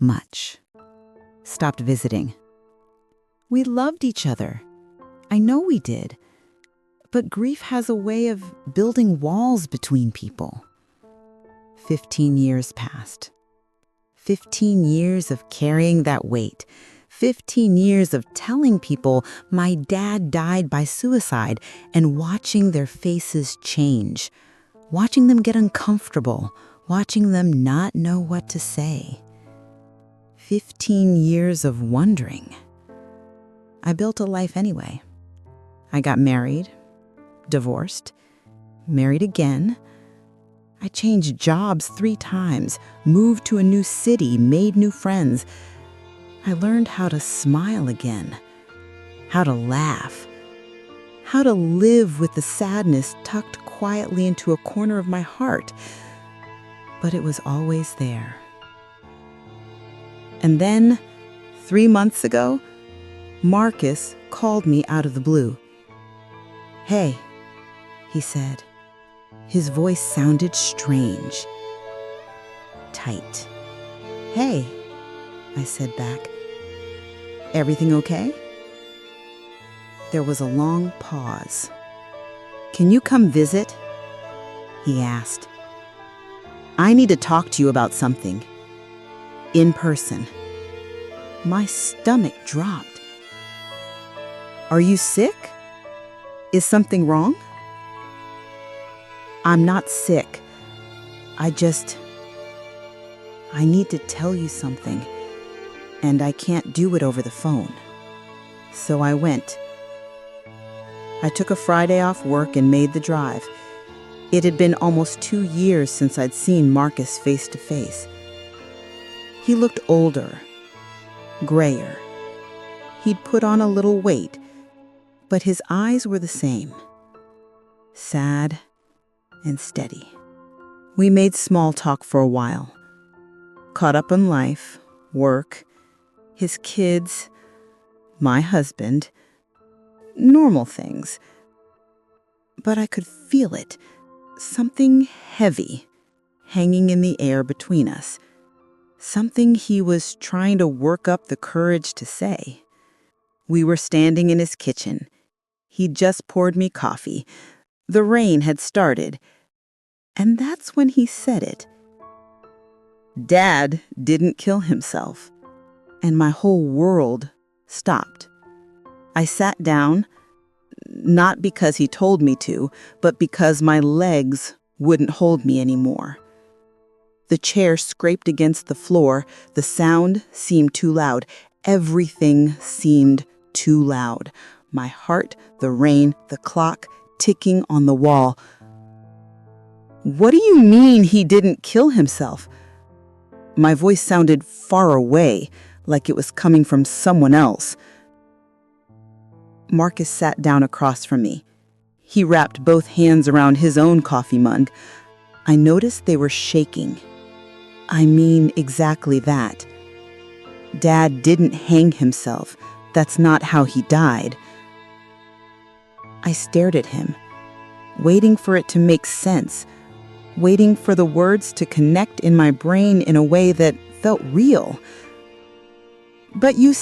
much. Stopped visiting. We loved each other. I know we did. But grief has a way of building walls between people. 15 years passed. 15 years of carrying that weight. 15 years of telling people my dad died by suicide and watching their faces change. Watching them get uncomfortable. Watching them not know what to say. 15 years of wondering. I built a life anyway. I got married, divorced, married again. I changed jobs 3 times, moved to a new city, made new friends. I learned how to smile again, how to laugh, how to live with the sadness tucked quietly into a corner of my heart. But it was always there. And then, 3 months ago, Marcus called me out of the blue. "Hey," he said. His voice sounded strange, tight. "Hey," I said back. "Everything okay?" There was a long pause. "Can you come visit?" he asked. "I need to talk to you about something. In person." My stomach dropped. "Are you sick? Is something wrong?" "I'm not sick. I need to tell you something, and I can't do it over the phone." So I went. I took a Friday off work and made the drive. It had been almost 2 years since I'd seen Marcus face to face. He looked older, grayer. He'd put on a little weight, but his eyes were the same, sad and steady. We made small talk for a while, caught up on life, work, his kids, my husband, normal things. But I could feel it, something heavy hanging in the air between us, something he was trying to work up the courage to say. We were standing in his kitchen. He'd just poured me coffee. The rain had started. And that's when he said it. Dad didn't kill himself. And my whole world stopped. I sat down, not because he told me to, but because my legs wouldn't hold me anymore. The chair scraped against the floor. The sound seemed too loud. Everything seemed too loud. My heart, the rain, the clock ticking on the wall. "What do you mean he didn't kill himself?" My voice sounded far away, like it was coming from someone else. Marcus sat down across from me. He wrapped both hands around his own coffee mug. I noticed they were shaking. I mean exactly that. Dad didn't hang himself. That's not how he died. I stared at him, waiting for it to make sense, waiting for the words to connect in my brain in a way that felt real. "But you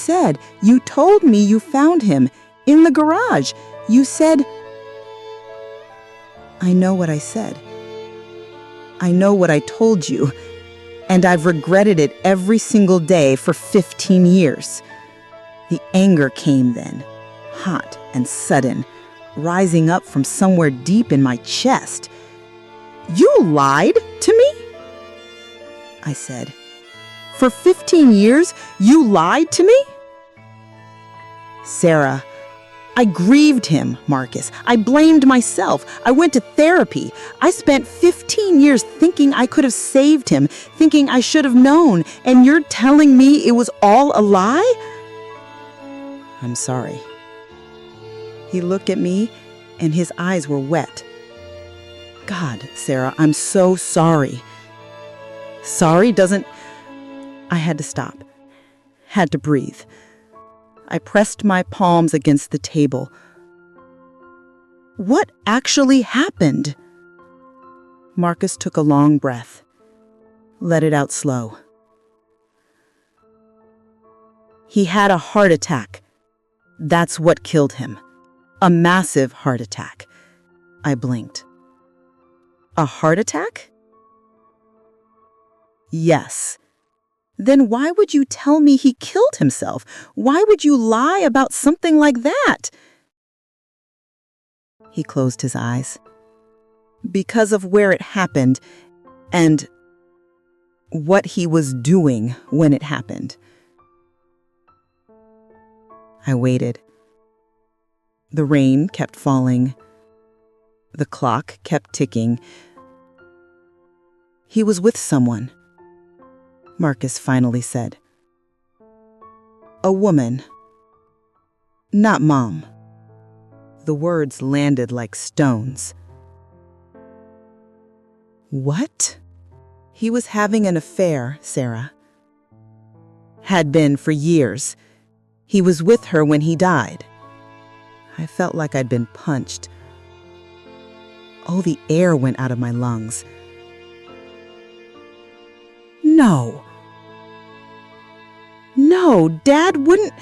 told me you found him in the garage. You said..." I know what I said. I know what I told you, and I've regretted it every single day for 15 years. The anger came then, hot and sudden, rising up from somewhere deep in my chest. "You lied to me?" I said. "For 15 years, you lied to me?" "Sarah, I grieved him, Marcus. I blamed myself. I went to therapy. I spent 15 years thinking I could have saved him, thinking I should have known, and you're telling me it was all a lie?" "I'm sorry." He looked at me, and his eyes were wet. "God, Sarah, I'm so sorry." "Sorry doesn't..." I had to stop, had to breathe. I pressed my palms against the table. "What actually happened?" Marcus took a long breath, let it out slow. He had a heart attack. That's what killed him. A massive heart attack. I blinked. A heart attack? Yes. Then why would you tell me he killed himself? Why would you lie about something like that? He closed his eyes. Because of where it happened and what he was doing when it happened. I waited. The rain kept falling. The clock kept ticking. He was with someone, Marcus finally said. A woman. Not Mom. The words landed like stones. What? He was having an affair, Sarah. Had been for years. He was with her when he died. I felt like I'd been punched. All the air went out of my lungs. No. No, Dad wouldn't.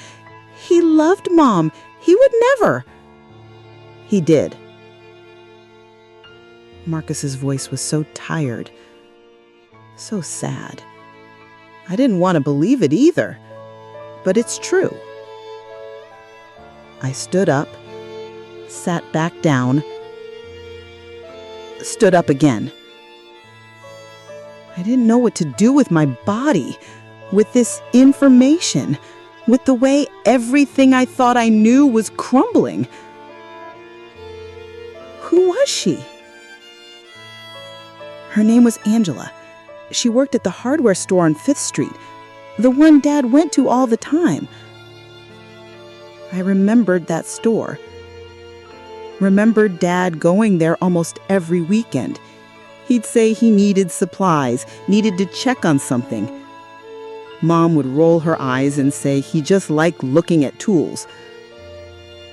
He loved Mom. He would never. He did. Marcus's voice was so tired, so sad. I didn't want to believe it either, but it's true. I stood up, sat back down, stood up again. I didn't know what to do with my body, with this information, with the way everything I thought I knew was crumbling. Who was she? Her name was Angela. She worked at the hardware store on 5th Street, the one Dad went to all the time. I remembered that store. Remembered Dad going there almost every weekend. He'd say he needed supplies, needed to check on something. Mom would roll her eyes and say he just liked looking at tools.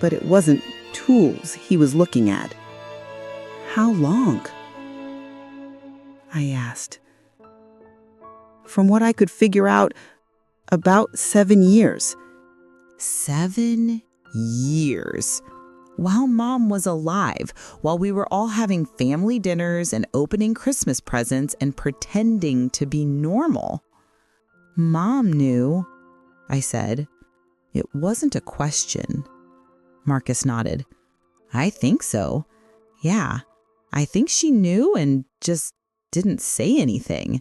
But it wasn't tools he was looking at. How long? I asked. From what I could figure out, about 7 years. 7 years. While Mom was alive, while we were all having family dinners and opening Christmas presents and pretending to be normal. Mom knew, I said. It wasn't a question. Marcus nodded. I think so. Yeah, I think she knew and just didn't say anything.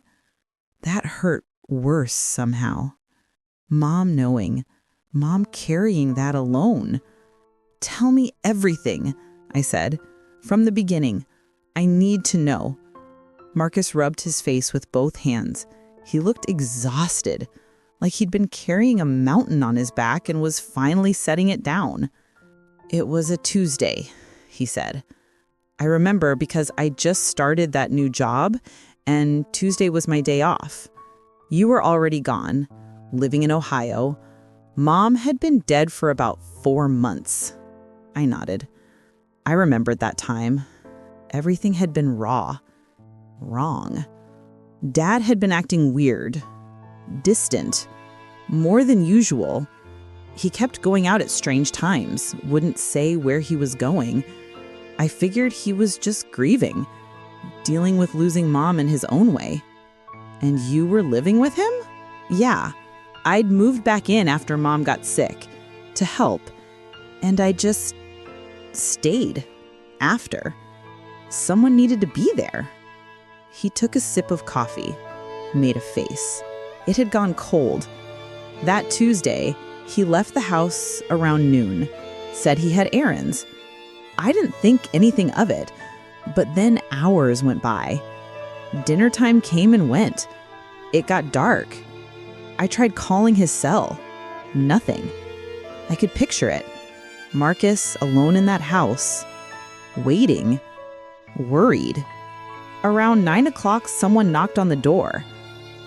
That hurt worse somehow. Mom knowing. Mom carrying that alone. Tell me everything, I said. From the beginning. I need to know. Marcus rubbed his face with both hands. He looked exhausted, like he'd been carrying a mountain on his back and was finally setting it down. It was a Tuesday, he said. I remember because I just started that new job, and Tuesday was my day off. You were already gone, living in Ohio. Mom had been dead for about 4 months. I nodded. I remembered that time. Everything had been raw. Wrong. Dad had been acting weird. Distant. More than usual. He kept going out at strange times, wouldn't say where he was going. I figured he was just grieving, dealing with losing Mom in his own way. And you were living with him? Yeah. I'd moved back in after Mom got sick, to help. And I just stayed after. Someone needed to be there. He took a sip of coffee, made a face. It had gone cold. That Tuesday, he left the house around noon, said he had errands. I didn't think anything of it, but then hours went by. Dinner time came and went. It got dark. I tried calling his cell. Nothing. I could picture it. Marcus alone in that house, waiting, worried. Around 9 o'clock, someone knocked on the door.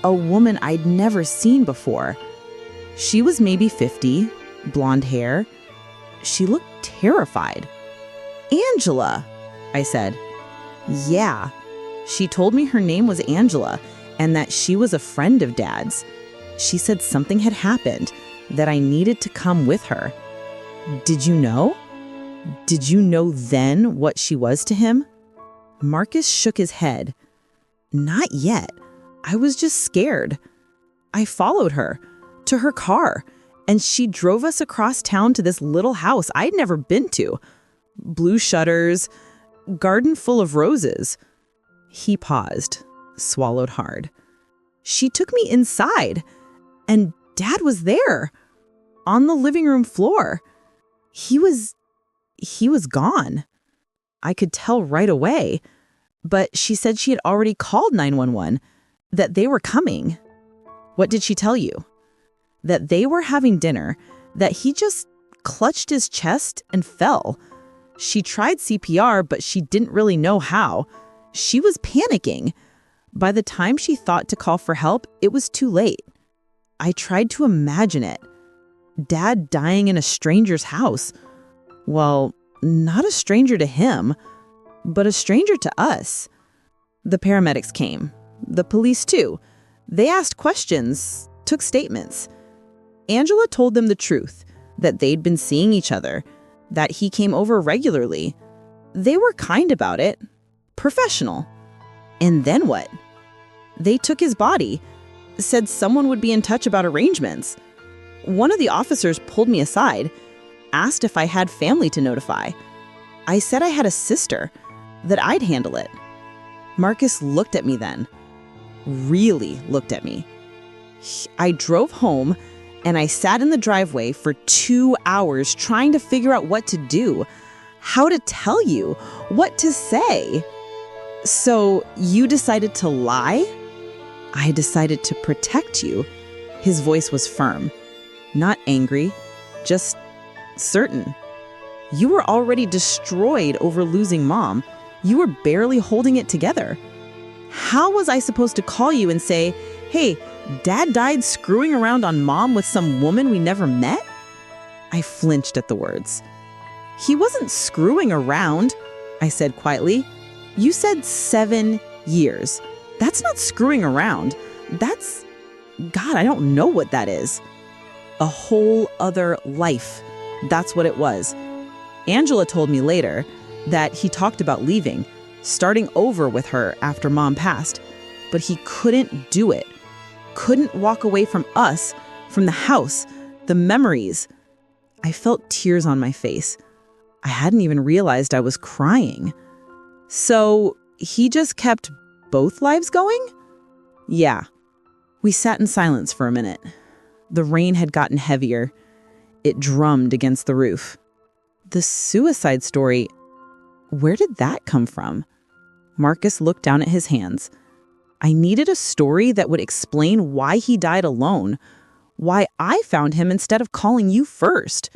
A woman I'd never seen before. She was maybe 50, blonde hair. She looked terrified. Angela, I said. Yeah. She told me her name was Angela and that she was a friend of Dad's. She said something had happened. that I needed to come with her. Did you know? Did you know then what she was to him? Marcus shook his head. Not yet. I was just scared. I followed her to her car, and she drove us across town to this little house I'd never been to. Blue shutters, garden full of roses. He paused, swallowed hard. She took me inside, and Dad was there, on the living room floor. He was gone. I could tell right away, but she said she had already called 911, that they were coming. What did she tell you? That they were having dinner, that he just clutched his chest and fell. She tried CPR, but she didn't really know how. She was panicking. By the time she thought to call for help, it was too late. I tried to imagine it. Dad dying in a stranger's house. Well, not a stranger to him, but a stranger to us. The paramedics came. The police too. They asked questions, took statements. Angela told them the truth, that they'd been seeing each other, that he came over regularly. They were kind about it, professional. And then what? They took his body, said someone would be in touch about arrangements. One of the officers pulled me aside, asked if I had family to notify. I said I had a sister, that I'd handle it. Marcus looked at me then, really looked at me. I drove home and I sat in the driveway for 2 hours trying to figure out what to do, how to tell you, what to say. So you decided to lie? I decided to protect you. His voice was firm, not angry, just certain. You were already destroyed over losing Mom. You were barely holding it together. How was I supposed to call you and say, hey, Dad died screwing around on Mom with some woman we never met? I flinched at the words. He wasn't screwing around, I said quietly. You said 7 years. That's not screwing around. That's, God, I don't know what that is. A whole other life. That's what it was. Angela told me later that he talked about leaving, starting over with her after Mom passed, but he couldn't do it. Couldn't walk away from us, from the house, the memories. I felt tears on my face. I hadn't even realized I was crying. So he just kept both lives going? Yeah. We sat in silence for a minute. The rain had gotten heavier. It drummed against the roof. The suicide story, where did that come from? Marcus looked down at his hands. I needed a story that would explain why he died alone, why I found him instead of calling you first,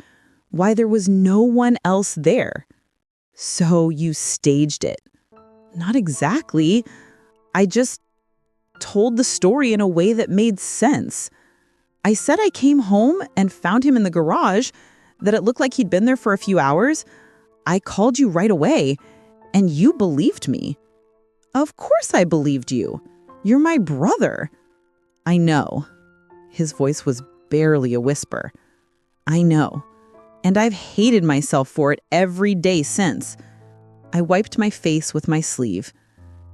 why there was no one else there. So you staged it. Not exactly. I just told the story in a way that made sense. I said I came home and found him in the garage, that it looked like he'd been there for a few hours. I called you right away, and you believed me. Of course I believed you. You're my brother. I know. His voice was barely a whisper. I know. And I've hated myself for it every day since. I wiped my face with my sleeve,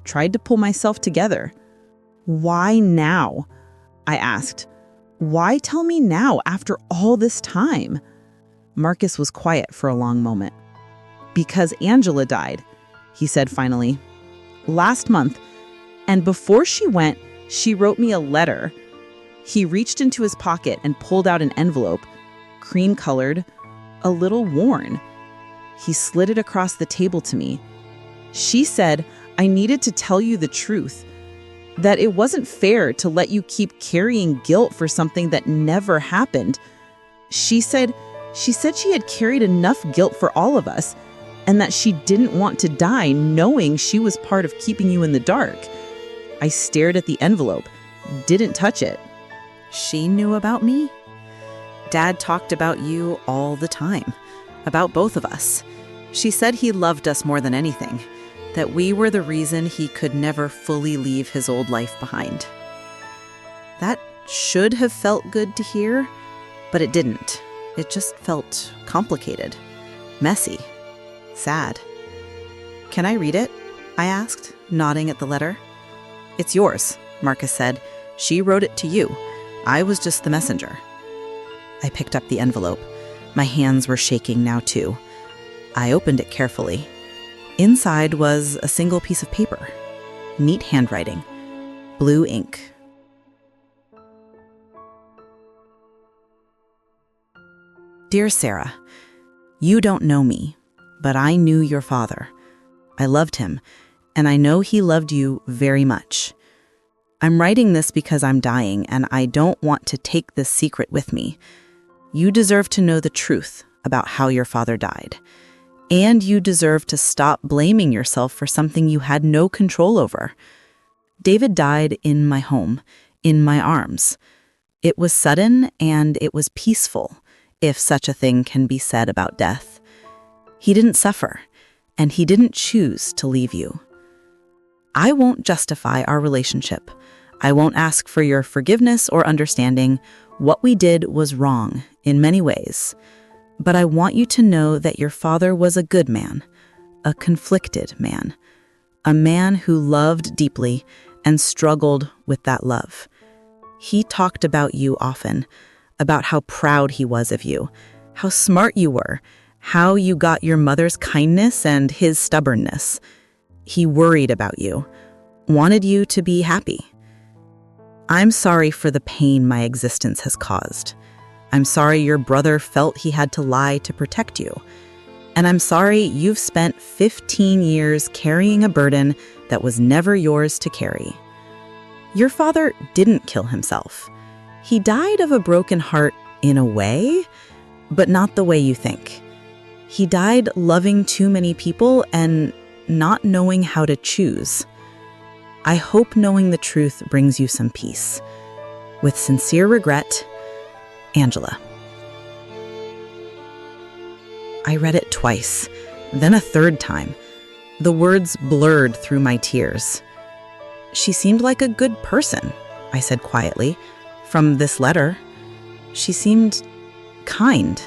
tried to pull myself together. Why now? I asked. Why tell me now after all this time? Marcus was quiet for a long moment. Because Angela died, he said finally. Last month. And before she went, she wrote me a letter. He reached into his pocket and pulled out an envelope, cream-colored, a little worn. He slid it across the table to me. She said, I needed to tell you the truth, that it wasn't fair to let you keep carrying guilt for something that never happened. She said she had carried enough guilt for all of us, and that she didn't want to die knowing she was part of keeping you in the dark. I stared at the envelope, didn't touch it. She knew about me? Dad talked about you all the time, about both of us. She said he loved us more than anything, that we were the reason he could never fully leave his old life behind. That should have felt good to hear, But it didn't. It just felt complicated, messy, sad. "Can I read it?" I asked, nodding at the letter. "It's yours," Marcus said. "She wrote it to you. I was just the messenger." I picked up the envelope. My hands were shaking now, too. I opened it carefully. Inside was a single piece of paper. Neat handwriting. Blue ink. "Dear Sarah, you don't know me, but I knew your father. I loved him, and I know he loved you very much. I'm writing this because I'm dying, and I don't want to take this secret with me. You deserve to know the truth about how your father died. And you deserve to stop blaming yourself for something you had no control over. David died in my home, in my arms. It was sudden and it was peaceful, if such a thing can be said about death. He didn't suffer, and he didn't choose to leave you. I won't justify our relationship. I won't ask for your forgiveness or understanding. What we did was wrong in many ways. But I want you to know that your father was a good man, a conflicted man, a man who loved deeply and struggled with that love. He talked about you often, about how proud he was of you, how smart you were, how you got your mother's kindness and his stubbornness. He worried about you, wanted you to be happy. I'm sorry for the pain my existence has caused. I'm sorry your brother felt he had to lie to protect you. And I'm sorry you've spent 15 years carrying a burden that was never yours to carry. Your father didn't kill himself. He died of a broken heart in a way, but not the way you think. He died loving too many people and not knowing how to choose. I hope knowing the truth brings you some peace. With sincere regret, Angela. I read it twice, then a third time. The words blurred through my tears. She seemed like a good person, I said quietly. From this letter, she seemed kind.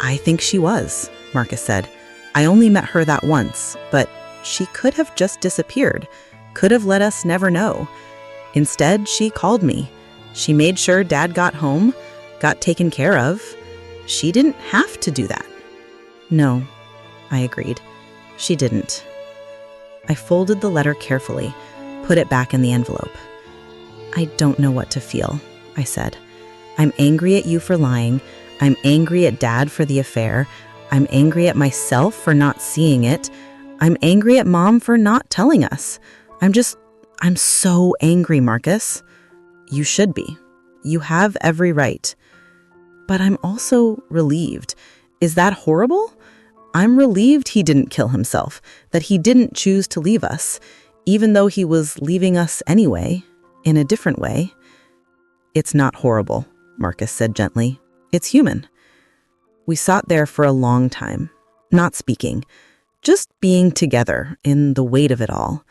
I think she was, Marcus said. I only met her that once, but she could have just disappeared, could have let us never know. Instead, she called me. She made sure Dad got home, got taken care of. She didn't have to do that. No, I agreed. She didn't. I folded the letter carefully, put it back in the envelope. I don't know what to feel, I said. I'm angry at you for lying. I'm angry at Dad for the affair. I'm angry at myself for not seeing it. I'm angry at Mom for not telling us. I'm so angry, Marcus. You should be. You have every right. But I'm also relieved. Is that horrible? I'm relieved he didn't kill himself, that he didn't choose to leave us, even though he was leaving us anyway, in a different way. It's not horrible, Marcus said gently. It's human. We sat there for a long time, not speaking, just being together in the weight of it all.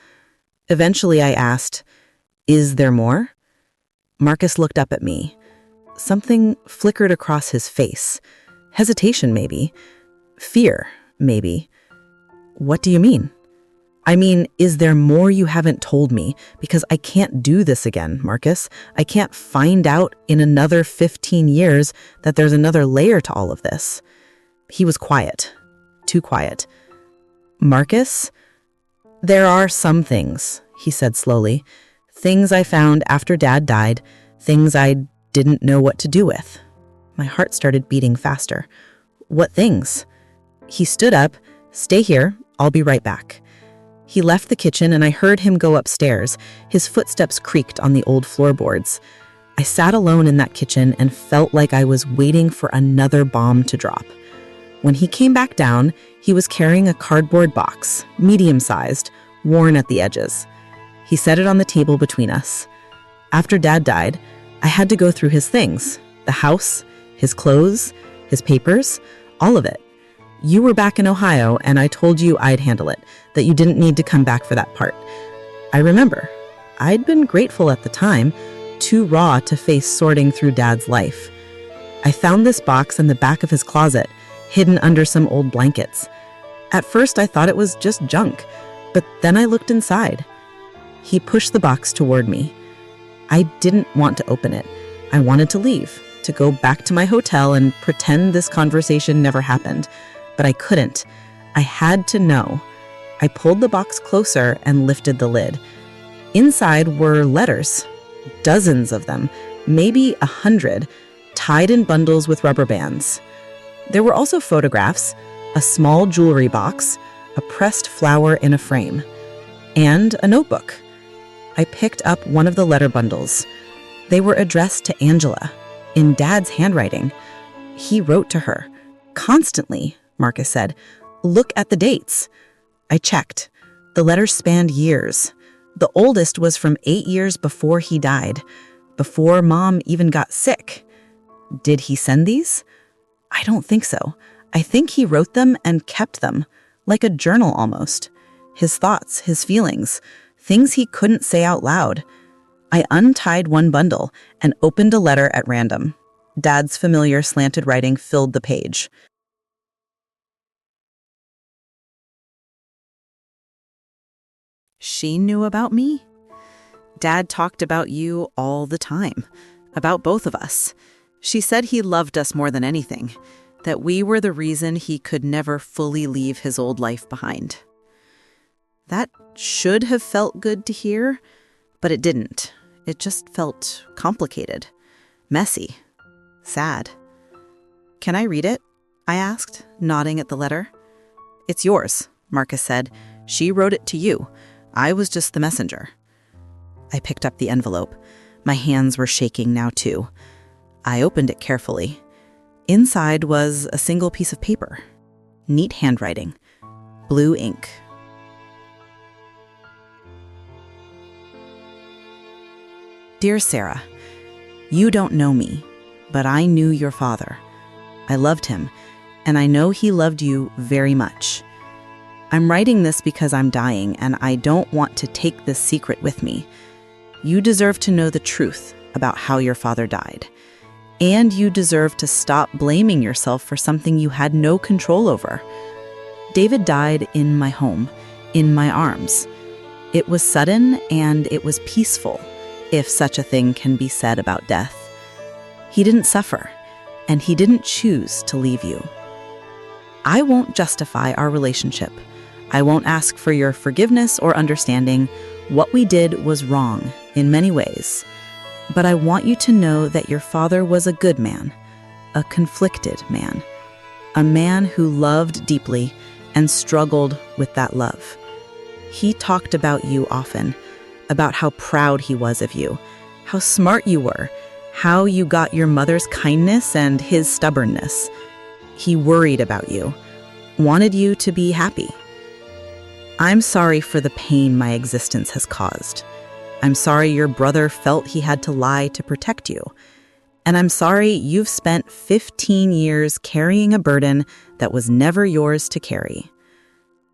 Eventually I asked, "Is there more?" Marcus looked up at me. Something flickered across his face. Hesitation, maybe. Fear, maybe. What do you mean? I mean, is there more you haven't told me? Because I can't do this again, Marcus. I can't find out in another 15 years that there's another layer to all of this. He was quiet. Too quiet. Marcus? There are some things, he said slowly. Things I found after Dad died. Things I didn't know what to do with. My heart started beating faster. What things? He stood up. Stay here. I'll be right back. He left the kitchen and I heard him go upstairs. His footsteps creaked on the old floorboards. I sat alone in that kitchen and felt like I was waiting for another bomb to drop. When he came back down, he was carrying a cardboard box, medium-sized, worn at the edges. He set it on the table between us. After Dad died, I had to go through his things, the house, his clothes, his papers, all of it. You were back in Ohio, and I told you I'd handle it, that you didn't need to come back for that part. I remember. I'd been grateful at the time, too raw to face sorting through Dad's life. I found this box in the back of his closet, hidden under some old blankets. At first, I thought it was just junk, but then I looked inside. He pushed the box toward me. I didn't want to open it. I wanted to leave, to go back to my hotel and pretend this conversation never happened, but I couldn't. I had to know. I pulled the box closer and lifted the lid. Inside were letters, dozens of them, maybe 100, tied in bundles with rubber bands. There were also photographs, a small jewelry box, a pressed flower in a frame, and a notebook. I picked up one of the letter bundles. They were addressed to Angela, in Dad's handwriting. He wrote to her. Constantly, Marcus said. Look at the dates. I checked. The letters spanned years. The oldest was from 8 years before he died, before Mom even got sick. Did he send these? I don't think so. I think he wrote them and kept them, like a journal almost. His thoughts, his feelings, things he couldn't say out loud. I untied one bundle and opened a letter at random. Dad's familiar slanted writing filled the page. She knew about me? Dad talked about you all the time, about both of us. She said he loved us more than anything, that we were the reason he could never fully leave his old life behind. That should have felt good to hear, but it didn't. It just felt complicated, messy, sad. Can I read it? I asked, nodding at the letter. It's yours, Marcus said. She wrote it to you. I was just the messenger. I picked up the envelope. My hands were shaking now, too. I opened it carefully. Inside was a single piece of paper. Neat handwriting. Blue ink. Dear Sarah, you don't know me, but I knew your father. I loved him, and I know he loved you very much. I'm writing this because I'm dying, and I don't want to take this secret with me. You deserve to know the truth about how your father died. And you deserve to stop blaming yourself for something you had no control over. David died in my home, in my arms. It was sudden and it was peaceful, if such a thing can be said about death. He didn't suffer, and he didn't choose to leave you. I won't justify our relationship. I won't ask for your forgiveness or understanding. What we did was wrong in many ways. But I want you to know that your father was a good man, a conflicted man, a man who loved deeply and struggled with that love. He talked about you often, about how proud he was of you, how smart you were, how you got your mother's kindness and his stubbornness. He worried about you, wanted you to be happy. I'm sorry for the pain my existence has caused. I'm sorry your brother felt he had to lie to protect you. And I'm sorry you've spent 15 years carrying a burden that was never yours to carry.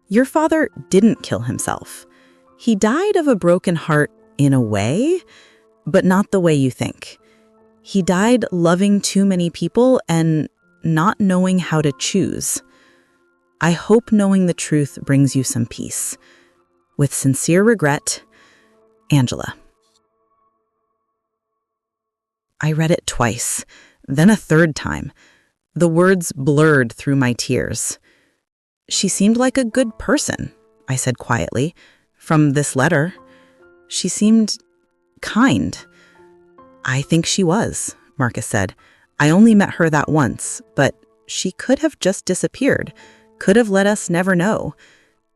Your father didn't kill himself. He died of a broken heart in a way, but not the way you think. He died loving too many people and not knowing how to choose. I hope knowing the truth brings you some peace. With sincere regret, Angela. I read it twice, then a third time. The words blurred through my tears. She seemed like a good person, I said quietly. From this letter, she seemed kind. I think she was, Marcus said. I only met her that once, but she could have just disappeared, could have let us never know.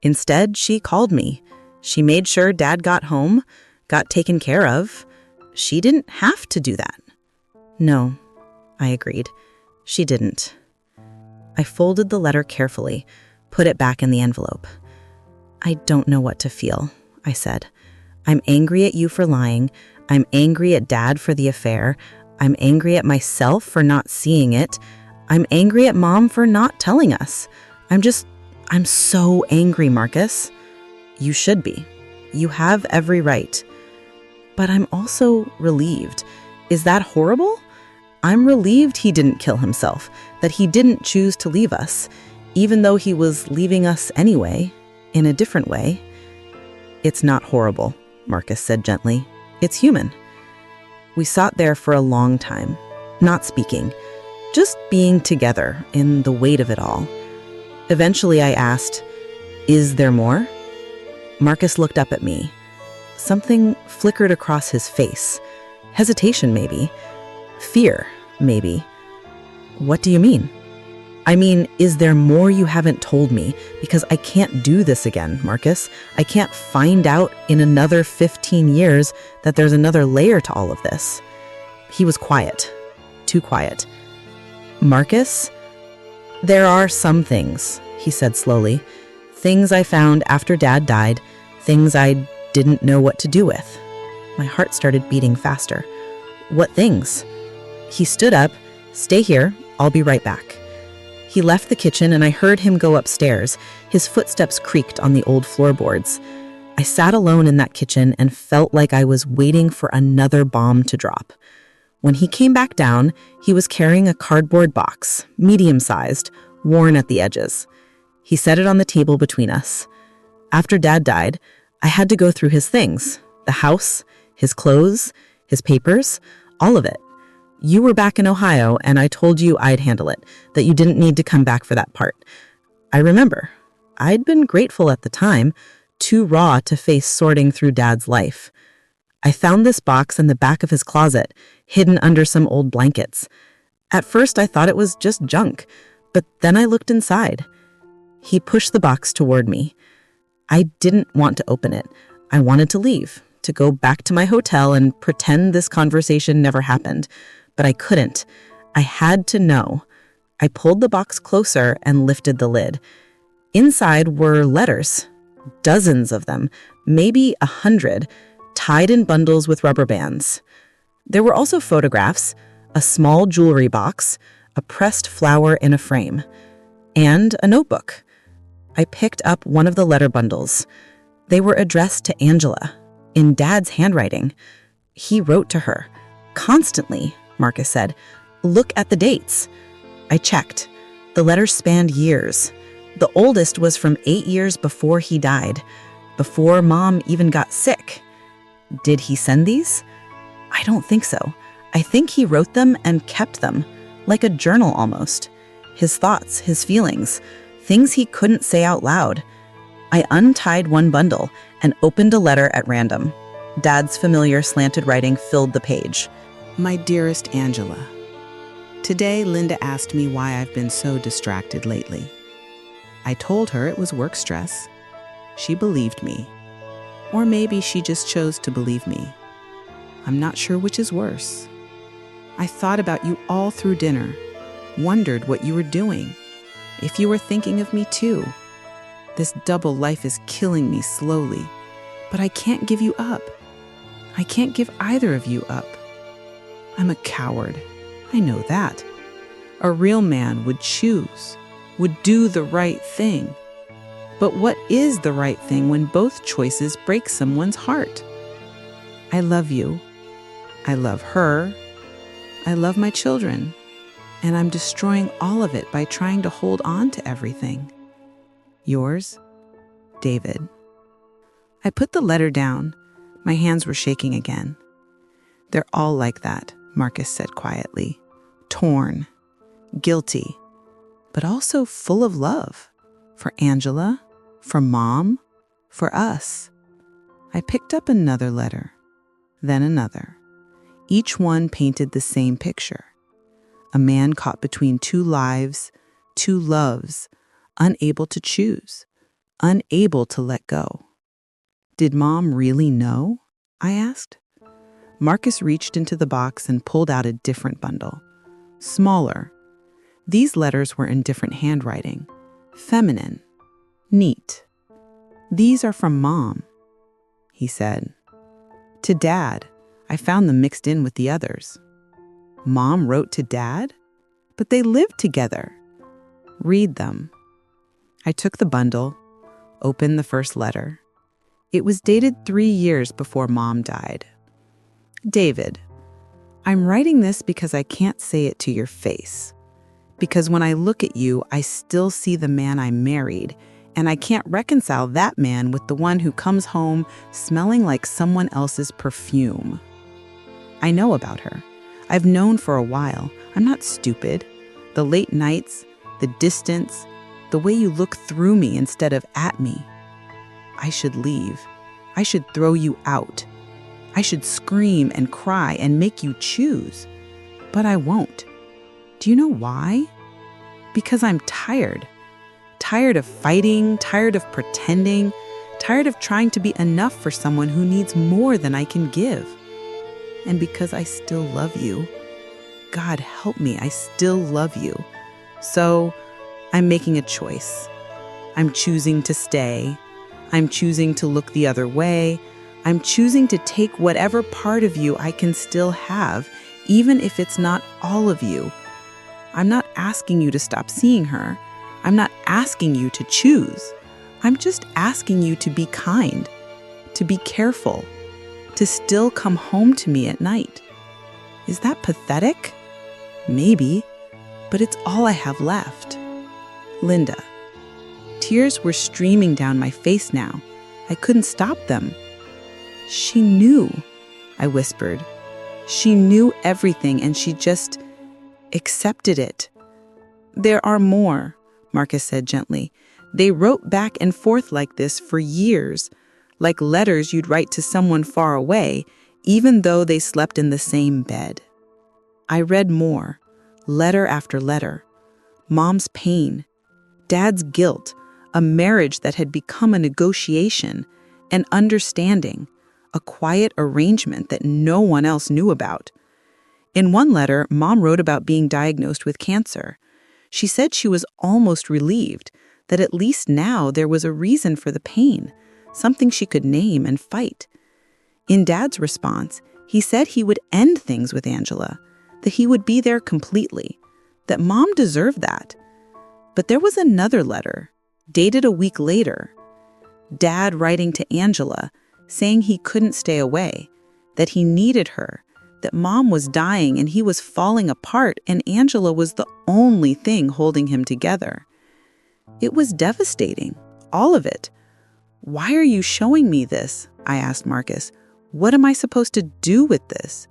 Instead, she called me. She made sure Dad got home, got taken care of. She didn't have to do that. No, I agreed. She didn't. I folded the letter carefully, put it back in the envelope. I don't know what to feel, I said. I'm angry at you for lying. I'm angry at Dad for the affair. I'm angry at myself for not seeing it. I'm angry at Mom for not telling us. I'm so angry, Marcus. You should be. You have every right. But I'm also relieved. Is that horrible? I'm relieved he didn't kill himself, that he didn't choose to leave us, even though he was leaving us anyway, in a different way. It's not horrible, Marcus said gently. It's human. We sat there for a long time, not speaking, just being together in the weight of it all. Eventually I asked, "Is there more?" Marcus looked up at me. Something flickered across his face. Hesitation, maybe. Fear, maybe. "What do you mean?" "I mean, is there more you haven't told me? Because I can't do this again, Marcus. I can't find out in another 15 years that there's another layer to all of this." He was quiet. Too quiet. "Marcus, there are some things," he said slowly. "Things I found after Dad died. Things I didn't know what to do with." My heart started beating faster. "What things?" He stood up. "Stay here. I'll be right back." He left the kitchen and I heard him go upstairs. His footsteps creaked on the old floorboards. I sat alone in that kitchen and felt like I was waiting for another bomb to drop. When he came back down, he was carrying a cardboard box, medium-sized, worn at the edges. He set it on the table between us. After Dad died, I had to go through his things, the house, his clothes, his papers, all of it. You were back in Ohio, and I told you I'd handle it, that you didn't need to come back for that part. I remember. I'd been grateful at the time, too raw to face sorting through Dad's life. I found this box in the back of his closet, hidden under some old blankets. At first, I thought it was just junk, but then I looked inside. He pushed the box toward me. I didn't want to open it. I wanted to leave, to go back to my hotel and pretend this conversation never happened. But I couldn't. I had to know. I pulled the box closer and lifted the lid. Inside were letters, dozens of them, maybe 100, tied in bundles with rubber bands. There were also photographs, a small jewelry box, a pressed flower in a frame, and a notebook. I picked up one of the letter bundles. They were addressed to Angela, in Dad's handwriting. He wrote to her, constantly, Marcus said. "Look at the dates." I checked. The letters spanned years. The oldest was from 8 years before he died, before Mom even got sick. Did he send these? I don't think so. I think he wrote them and kept them, like a journal almost. His thoughts, his feelings, things he couldn't say out loud. I untied one bundle and opened a letter at random. Dad's familiar slanted writing filled the page. My dearest Angela, today Linda asked me why I've been so distracted lately. I told her it was work stress. She believed me. Or maybe she just chose to believe me. I'm not sure which is worse. I thought about you all through dinner, wondered what you were doing, if you were thinking of me too. This double life is killing me slowly, but I can't give you up. I can't give either of you up. I'm a coward. I know that. A real man would choose, would do the right thing. But what is the right thing when both choices break someone's heart? I love you. I love her. I love my children. And I'm destroying all of it by trying to hold on to everything. Yours, David. I put the letter down. My hands were shaking again. They're all like that, Marcus said quietly. Torn, guilty, but also full of love. For Angela, for Mom, for us. I picked up another letter, then another. Each one painted the same picture. A man caught between two lives, two loves, unable to choose, unable to let go. Did Mom really know? I asked. Marcus reached into the box and pulled out a different bundle. Smaller. These letters were in different handwriting. Feminine. Neat. These are from Mom, he said. To Dad. I found them mixed in with the others. Mom wrote to Dad? But they lived together. Read them. I took the bundle, opened the first letter. It was dated 3 years before Mom died. David, I'm writing this because I can't say it to your face. Because when I look at you, I still see the man I married, and I can't reconcile that man with the one who comes home smelling like someone else's perfume. I know about her. I've known for a while. I'm not stupid. The late nights, the distance, the way you look through me instead of at me. I should leave. I should throw you out. I should scream and cry and make you choose. But I won't. Do you know why? Because I'm tired. Tired of fighting, tired of pretending, tired of trying to be enough for someone who needs more than I can give. And because I still love you. God help me, I still love you. So I'm making a choice. I'm choosing to stay. I'm choosing to look the other way. I'm choosing to take whatever part of you I can still have, even if it's not all of you. I'm not asking you to stop seeing her. I'm not asking you to choose. I'm just asking you to be kind, to be careful, to still come home to me at night. Is that pathetic? Maybe, but it's all I have left. Linda. Tears were streaming down my face now. I couldn't stop them. She knew, I whispered. She knew everything and she just accepted it. There are more, Marcus said gently. They wrote back and forth like this for years, like letters you'd write to someone far away, even though they slept in the same bed. I read more, letter after letter. Mom's pain, Dad's guilt, a marriage that had become a negotiation, an understanding, a quiet arrangement that no one else knew about. In one letter, Mom wrote about being diagnosed with cancer. She said she was almost relieved that at least now there was a reason for the pain, something she could name and fight. In Dad's response, he said he would end things with Angela, that he would be there completely, that Mom deserved that. But there was another letter, dated a week later. Dad writing to Angela, saying he couldn't stay away, that he needed her, that Mom was dying and he was falling apart and Angela was the only thing holding him together. It was devastating, all of it. Why are you showing me this? I asked Marcus. What am I supposed to do with this?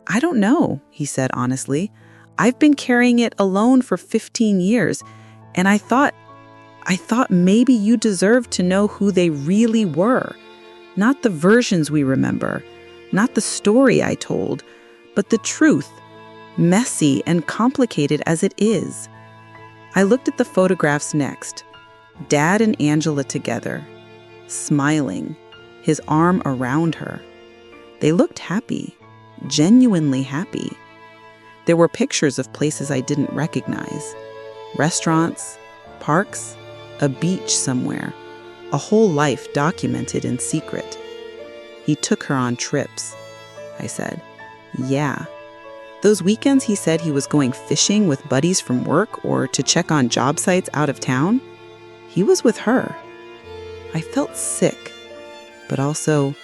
I don't know, he said honestly. I've been carrying it alone for 15 years, and I thought maybe you deserved to know who they really were. Not the versions we remember, not the story I told, but the truth, messy and complicated as it is. I looked at the photographs next. Dad and Angela together, smiling, his arm around her. They looked happy, genuinely happy. There were pictures of places I didn't recognize. Restaurants, parks, a beach somewhere, a whole life documented in secret. He took her on trips, I said. Yeah. Those weekends he said he was going fishing with buddies from work or to check on job sites out of town, he was with her. I felt sick, but also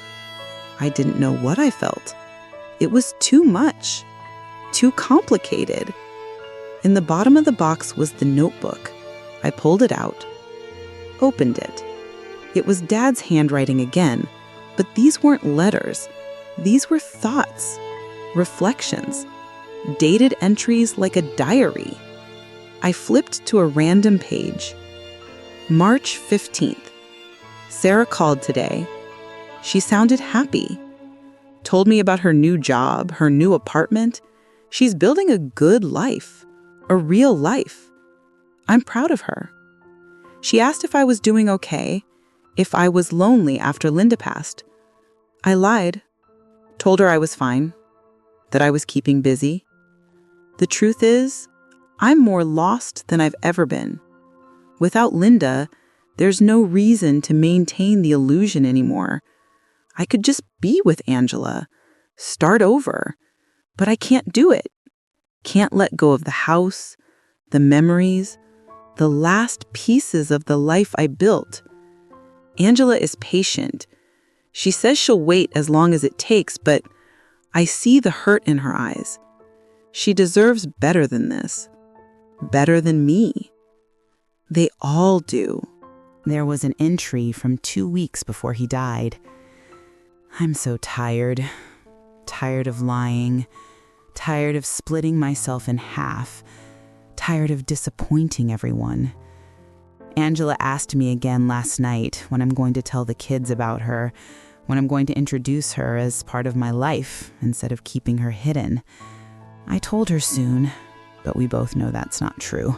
I didn't know what I felt. It was too much, too complicated. In the bottom of the box was the notebook. I pulled it out, opened it. It was Dad's handwriting again, but these weren't letters. These were thoughts, reflections, dated entries like a diary. I flipped to a random page. March 15th. Sarah called today. She sounded happy. Told me about her new job, her new apartment. She's building a good life, a real life. I'm proud of her. She asked if I was doing okay, if I was lonely after Linda passed. I lied, told her I was fine, that I was keeping busy. The truth is, I'm more lost than I've ever been. Without Linda, there's no reason to maintain the illusion anymore. I could just be with Angela, start over, but I can't do it. Can't let go of the house, the memories, the last pieces of the life I built. Angela is patient. She says she'll wait as long as it takes, but I see the hurt in her eyes. She deserves better than this. Better than me. They all do. There was an entry from 2 weeks before he died. I'm so tired. Tired of lying. Tired of splitting myself in half. Tired of disappointing everyone. Angela asked me again last night when I'm going to tell the kids about her, when I'm going to introduce her as part of my life instead of keeping her hidden. I told her soon, but we both know that's not true.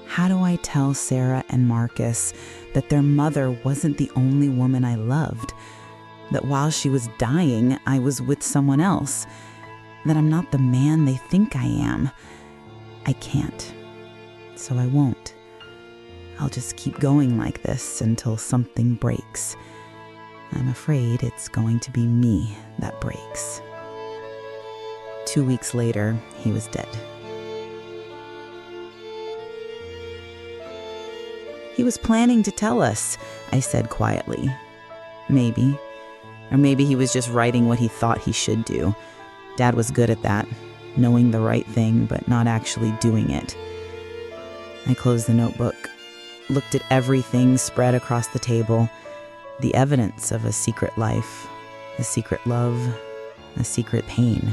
How do I tell Sarah and Marcus that their mother wasn't the only woman I loved? That while she was dying, I was with someone else? That I'm not the man they think I am? I can't. So I won't. I'll just keep going like this until something breaks. I'm afraid it's going to be me that breaks. 2 weeks later, he was dead. He was planning to tell us, I said quietly. Maybe. Or maybe he was just writing what he thought he should do. Dad was good at that, knowing the right thing but not actually doing it. I closed the notebook, looked at everything spread across the table, the evidence of a secret life, a secret love, a secret pain.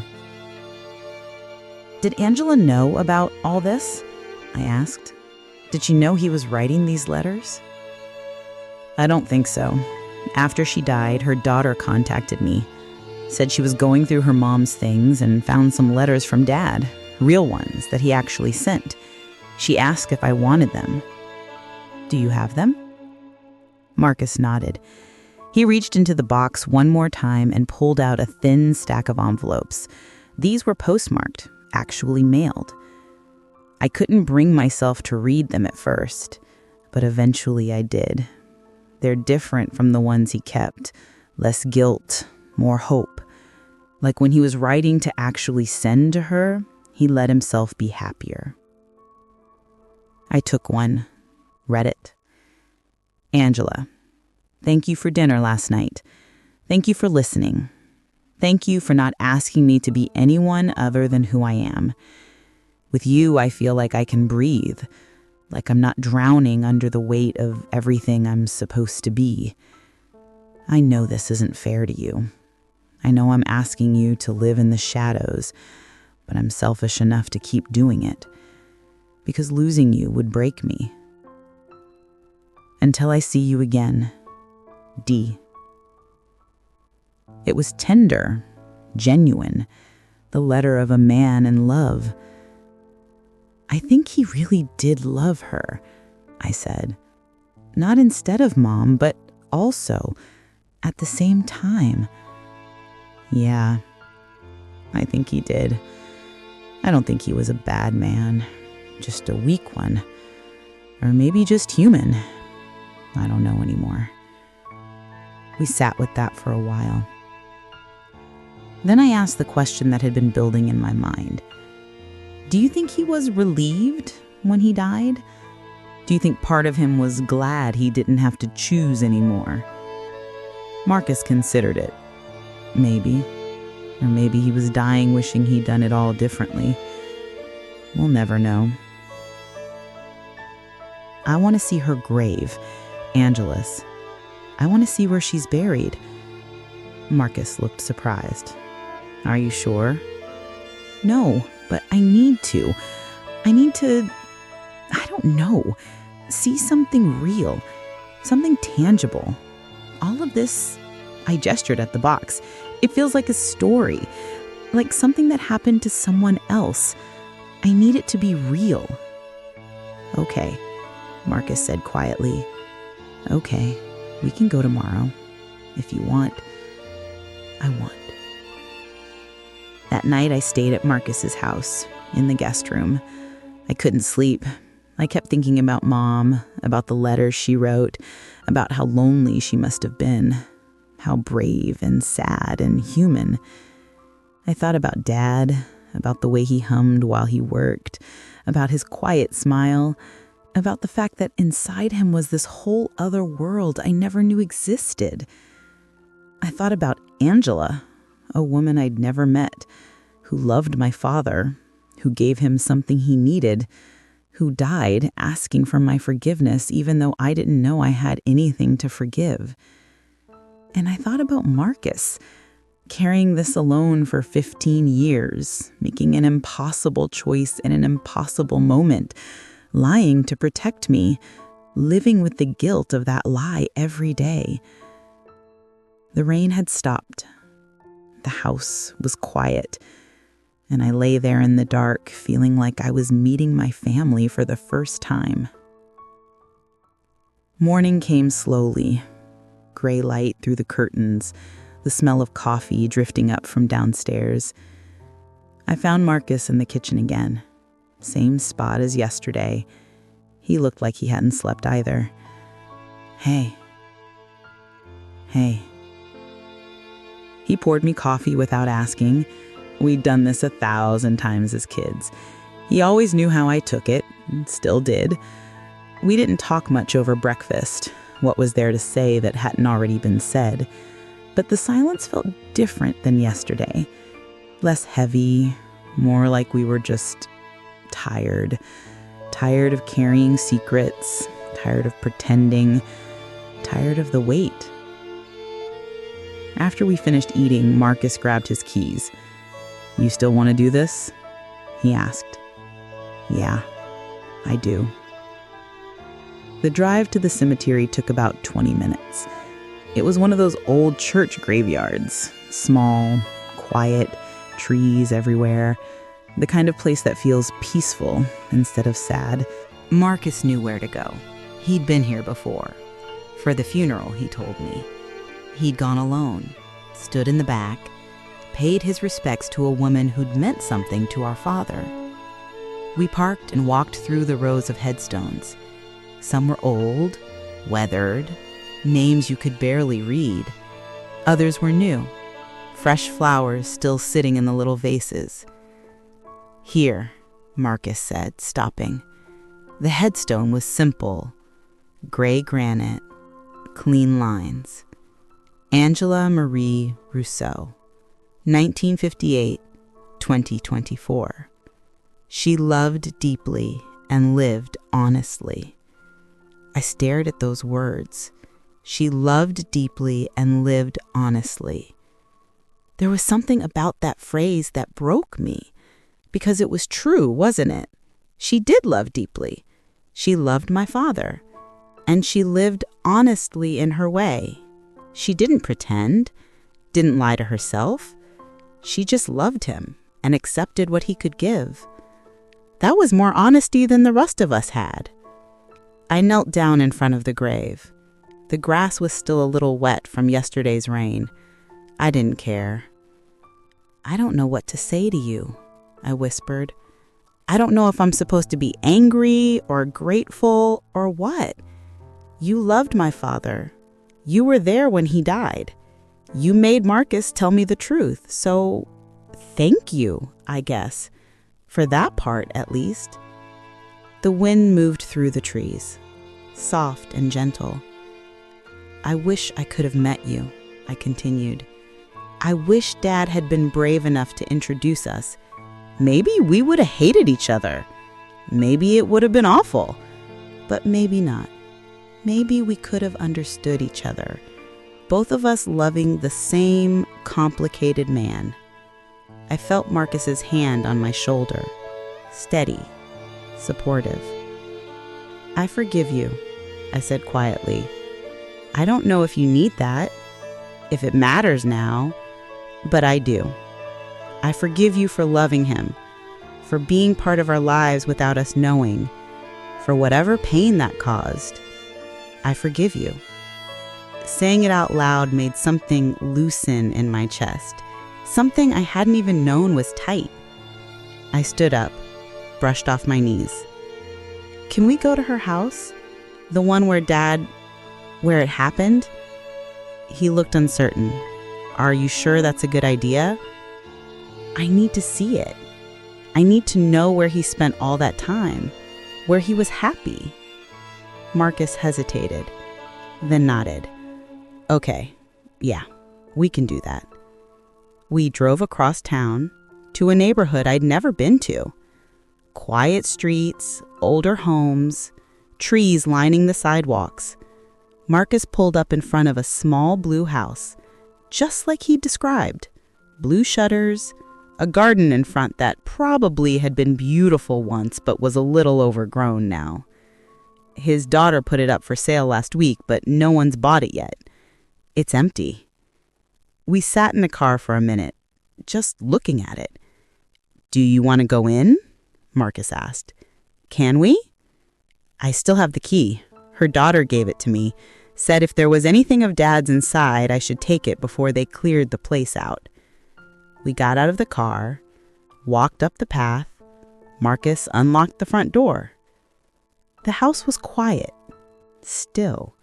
Did Angela know about all this? I asked. Did she know he was writing these letters? I don't think so. After she died, her daughter contacted me, said she was going through her mom's things and found some letters from Dad, real ones that he actually sent. She asked if I wanted them. Do you have them? Marcus nodded. He reached into the box one more time and pulled out a thin stack of envelopes. These were postmarked, actually mailed. I couldn't bring myself to read them at first, but eventually I did. They're different from the ones he kept. Less guilt, more hope. Like when he was writing to actually send to her, he let himself be happier. I took one, read it. Angela, thank you for dinner last night. Thank you for listening. Thank you for not asking me to be anyone other than who I am. With you, I feel like I can breathe, like I'm not drowning under the weight of everything I'm supposed to be. I know this isn't fair to you. I know I'm asking you to live in the shadows, but I'm selfish enough to keep doing it, because losing you would break me. Until I see you again, D. It was tender, genuine, the letter of a man in love. I think he really did love her, I said. Not instead of Mom, but also at the same time. Yeah, I think he did. I don't think he was a bad man, just a weak one. Or maybe just human. I don't know anymore. We sat with that for a while. Then I asked the question that had been building in my mind. Do you think he was relieved when he died? Do you think part of him was glad he didn't have to choose anymore? Marcus considered it. Maybe. Or maybe he was dying wishing he'd done it all differently. We'll never know. I want to see her grave, Angela's. I want to see where she's buried. Marcus looked surprised. Are you sure? No, but I need to. I don't know, see something real, something tangible. All of this, I gestured at the box. It feels like a story, like something that happened to someone else. I need it to be real. Okay, Marcus said quietly. Okay, we can go tomorrow, if you want. I want. That night I stayed at Marcus's house, in the guest room. I couldn't sleep. I kept thinking about Mom, about the letters she wrote, about how lonely she must have been, how brave and sad and human. I thought about Dad, about the way he hummed while he worked, about his quiet smile, about the fact that inside him was this whole other world I never knew existed. I thought about Angela, a woman I'd never met, who loved my father, who gave him something he needed, who died asking for my forgiveness even though I didn't know I had anything to forgive. And I thought about Marcus, carrying this alone for 15 years, making an impossible choice in an impossible moment, lying to protect me, living with the guilt of that lie every day. The rain had stopped. The house was quiet, and I lay there in the dark, feeling like I was meeting my family for the first time. Morning came slowly, gray light through the curtains, the smell of coffee drifting up from downstairs. I found Marcus in the kitchen again, same spot as yesterday. He looked like he hadn't slept either. Hey. He poured me coffee without asking. We'd done this 1,000 times as kids. He always knew how I took it, and still did. We didn't talk much over breakfast, what was there to say that hadn't already been said. But the silence felt different than yesterday. Less heavy, more like we were just tired. Tired of carrying secrets, tired of pretending, tired of the wait. After we finished eating, Marcus grabbed his keys. "You still want to do this?" he asked. "Yeah, I do." The drive to the cemetery took about 20 minutes. It was one of those old church graveyards, small, quiet, trees everywhere, the kind of place that feels peaceful instead of sad. Marcus knew where to go. He'd been here before. For the funeral, he told me. He'd gone alone, stood in the back, paid his respects to a woman who'd meant something to our father. We parked and walked through the rows of headstones. Some were old, weathered, names you could barely read. Others were new, fresh flowers still sitting in the little vases. "Here," Marcus said, stopping. The headstone was simple, gray granite, clean lines. Angela Marie Rousseau, 1958-2024. She loved deeply and lived honestly. I stared at those words. She loved deeply and lived honestly. There was something about that phrase that broke me, because it was true, wasn't it? She did love deeply. She loved my father, and she lived honestly in her way. She didn't pretend, didn't lie to herself. She just loved him and accepted what he could give. That was more honesty than the rest of us had. I knelt down in front of the grave. The grass was still a little wet from yesterday's rain. I didn't care. "I don't know what to say to you," I whispered. "I don't know if I'm supposed to be angry or grateful or what. You loved my father. You were there when he died. You made Marcus tell me the truth. So thank you, I guess, for that part at least." The wind moved through the trees, soft and gentle. "I wish I could have met you," I continued. "I wish Dad had been brave enough to introduce us. Maybe we would have hated each other. Maybe it would have been awful. But maybe not. Maybe we could have understood each other, both of us loving the same complicated man." I felt Marcus's hand on my shoulder, steady, supportive. "I forgive you," I said quietly. "I don't know if you need that, if it matters now, but I do. I forgive you for loving him, for being part of our lives without us knowing, for whatever pain that caused. I forgive you." Saying it out loud made something loosen in my chest, something I hadn't even known was tight. I stood up, brushed off my knees. "Can we go to her house? The one where it happened?" He looked uncertain. "Are you sure that's a good idea?" "I need to see it. I need to know where he spent all that time, where he was happy." Marcus hesitated, then nodded. "Okay, yeah, we can do that." We drove across town to a neighborhood I'd never been to. Quiet streets, older homes, trees lining the sidewalks. Marcus pulled up in front of a small blue house, just like he'd described. Blue shutters, a garden in front that probably had been beautiful once but was a little overgrown now. His daughter put it up for sale last week, but no one's bought it yet. It's empty. We sat in the car for a minute, just looking at it. "Do you want to go in?" Marcus asked. "Can we?" "I still have the key. Her daughter gave it to me, said if there was anything of Dad's inside, I should take it before they cleared the place out." We got out of the car, walked up the path. Marcus unlocked the front door. The house was quiet, still.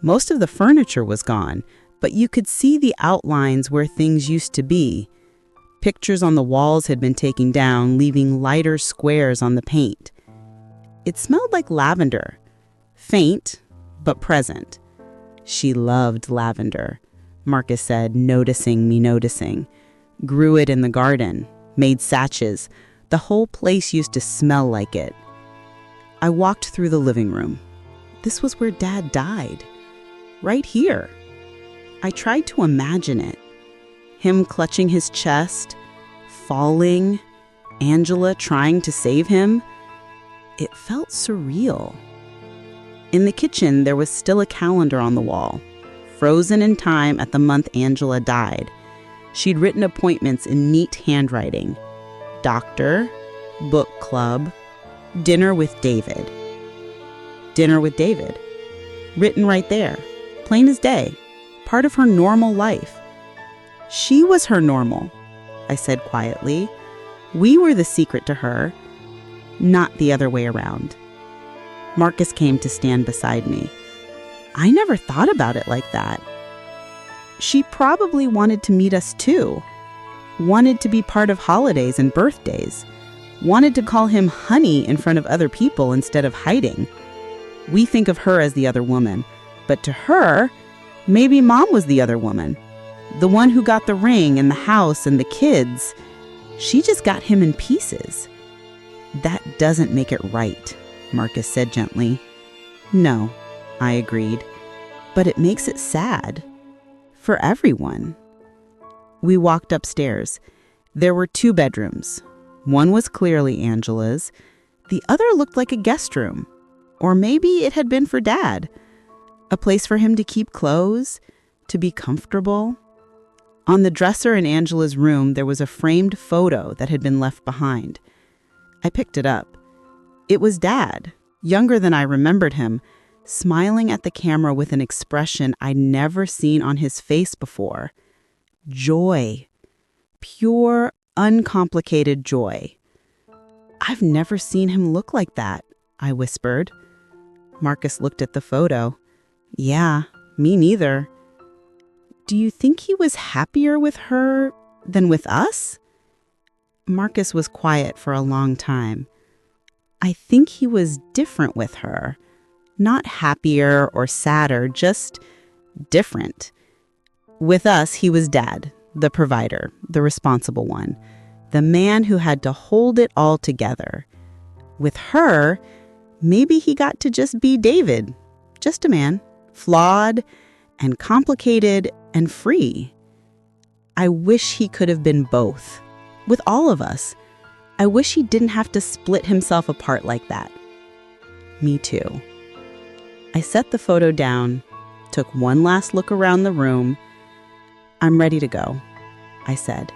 Most of the furniture was gone, but you could see the outlines where things used to be. Pictures on the walls had been taken down, leaving lighter squares on the paint. It smelled like lavender, faint but present. "She loved lavender," Marcus said, noticing me noticing. "Grew it in the garden, made sachets. The whole place used to smell like it." I walked through the living room. This was where Dad died. Right here. I tried to imagine it. Him clutching his chest, falling, Angela trying to save him. It felt surreal. In the kitchen, there was still a calendar on the wall, frozen in time at the month Angela died. She'd written appointments in neat handwriting. Doctor, book club, dinner with David. Dinner with David. Written right there, plain as day, part of her normal life. She was her normal, I said quietly. We were the secret to her, not the other way around. Marcus came to stand beside me. I never thought about it like that. She probably wanted to meet us too. Wanted to be part of holidays and birthdays. Wanted to call him honey in front of other people instead of hiding. We think of her as the other woman, but to her, maybe Mom was the other woman. The one who got the ring and the house and the kids. She just got him in pieces. That doesn't make it right, Marcus said gently. No, I agreed, but it makes it sad. For everyone. We walked upstairs. There were 2 bedrooms. One was clearly Angela's. The other looked like a guest room. Or maybe it had been for Dad. A place for him to keep clothes, to be comfortable. On the dresser in Angela's room, there was a framed photo that had been left behind. I picked it up. It was Dad, younger than I remembered him, smiling at the camera with an expression I'd never seen on his face before. Joy. Pure, uncomplicated joy. I've never seen him look like that, I whispered. Marcus looked at the photo. Yeah, me neither. Do you think he was happier with her than with us? Marcus was quiet for a long time. I think he was different with her. Not happier or sadder, just different. With us, he was Dad, the provider, the responsible one, the man who had to hold it all together. With her, maybe he got to just be David, just a man, flawed and complicated and free. I wish he could have been both, with all of us. I wish he didn't have to split himself apart like that. Me too. I set the photo down, took one last look around the room. I'm ready to go, I said.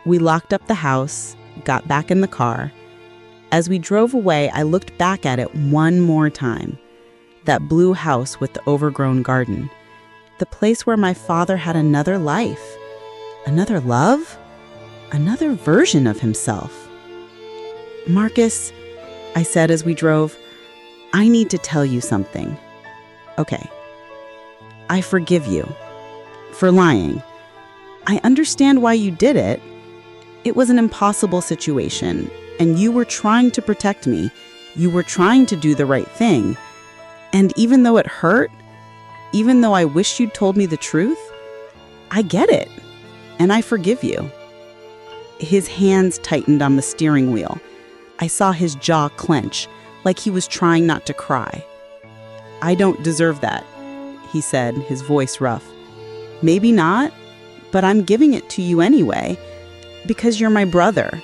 We locked up the house, got back in the car. As we drove away, I looked back at it one more time. That blue house with the overgrown garden. The place where my father had another life, another love, another version of himself. Marcus, I said as we drove, I need to tell you something. Okay. I forgive you for lying. I understand why you did it. It was an impossible situation, and you were trying to protect me. You were trying to do the right thing. And even though it hurt, even though I wish you'd told me the truth, I get it. and I forgive you." His hands tightened on the steering wheel. I saw his jaw clench, like he was trying not to cry. "I don't deserve that," he said, his voice rough. "Maybe not, but I'm giving it to you anyway, because you're my brother,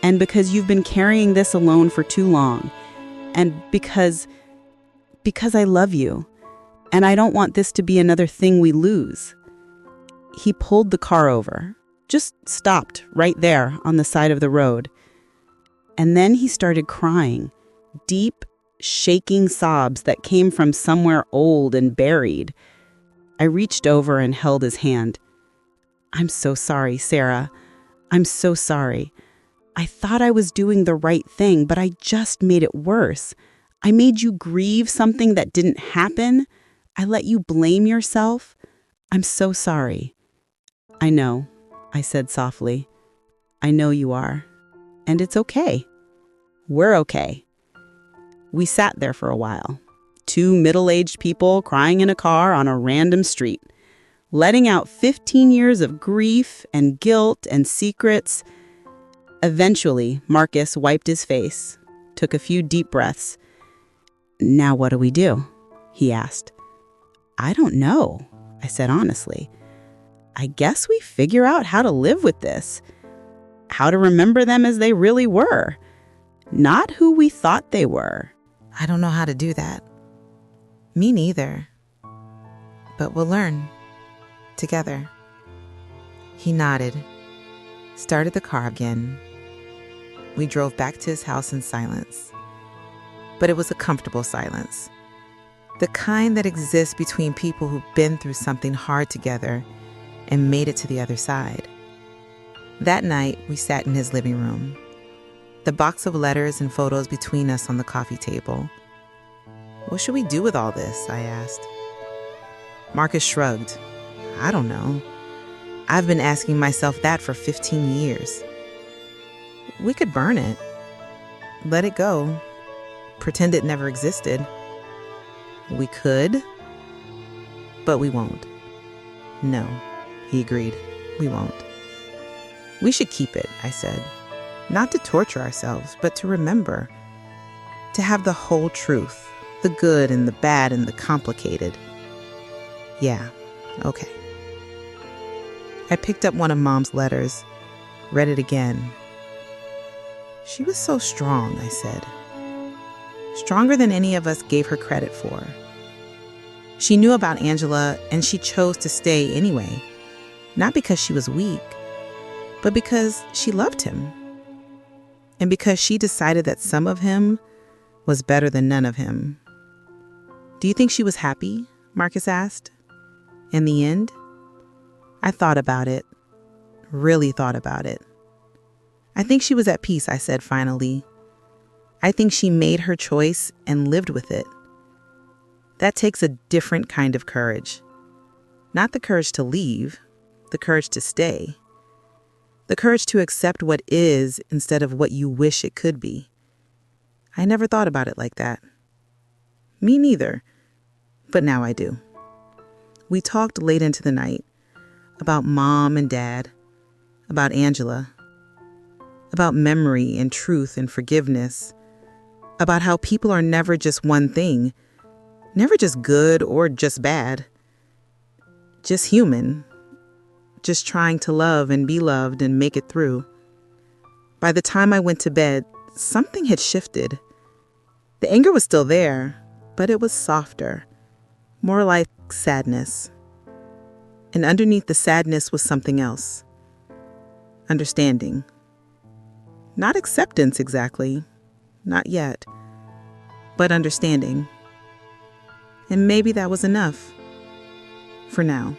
and because you've been carrying this alone for too long, and because I love you, and I don't want this to be another thing we lose." He pulled the car over, just stopped right there on the side of the road. And then he started crying, deep, shaking sobs that came from somewhere old and buried. I reached over and held his hand. "I'm so sorry, Sarah. I'm so sorry. I thought I was doing the right thing, but I just made it worse. I made you grieve something that didn't happen. I let you blame yourself. I'm so sorry." "I know," I said softly. "I know you are. And it's okay. We're okay." We sat there for a while, two middle-aged people crying in a car on a random street, letting out 15 years of grief and guilt and secrets. Eventually, Marcus wiped his face, took a few deep breaths. "Now what do we do?" he asked. "I don't know," I said honestly. "I guess we figure out how to live with this, how to remember them as they really were, not who we thought they were." I don't know how to do that. Me neither. But we'll learn. Together. He nodded, started the car again. We drove back to his house in silence. But it was a comfortable silence. The kind that exists between people who've been through something hard together and made it to the other side. That night, we sat in his living room, the box of letters and photos between us on the coffee table. "What should we do with all this?" I asked. Marcus shrugged. "I don't know. I've been asking myself that for 15 years. We could burn it. Let it go. Pretend it never existed. We could, but we won't." "No," he agreed. "We won't. We should keep it," I said. "Not to torture ourselves, but to remember. To have the whole truth, the good and the bad and the complicated." "Yeah, okay." I picked up one of Mom's letters, read it again. "She was so strong," I said. "Stronger than any of us gave her credit for. She knew about Angela and she chose to stay anyway, not because she was weak, but because she loved him. And because she decided that some of him was better than none of him." "Do you think she was happy?" Marcus asked. "In the end?" I thought about it, really thought about it. "I think she was at peace," I said finally. "I think she made her choice and lived with it. That takes a different kind of courage. Not the courage to leave, the courage to stay. The courage to accept what is instead of what you wish it could be. I never thought about it like that." "Me neither, but now I do." We talked late into the night about Mom and Dad, about Angela, about memory and truth and forgiveness, about how people are never just one thing, never just good or just bad, just human, just trying to love and be loved and make it through. By the time I went to bed, something had shifted. The anger was still there, but it was softer, more like sadness. And underneath the sadness was something else. Understanding. Not acceptance exactly, not yet, but understanding. And maybe that was enough. For now.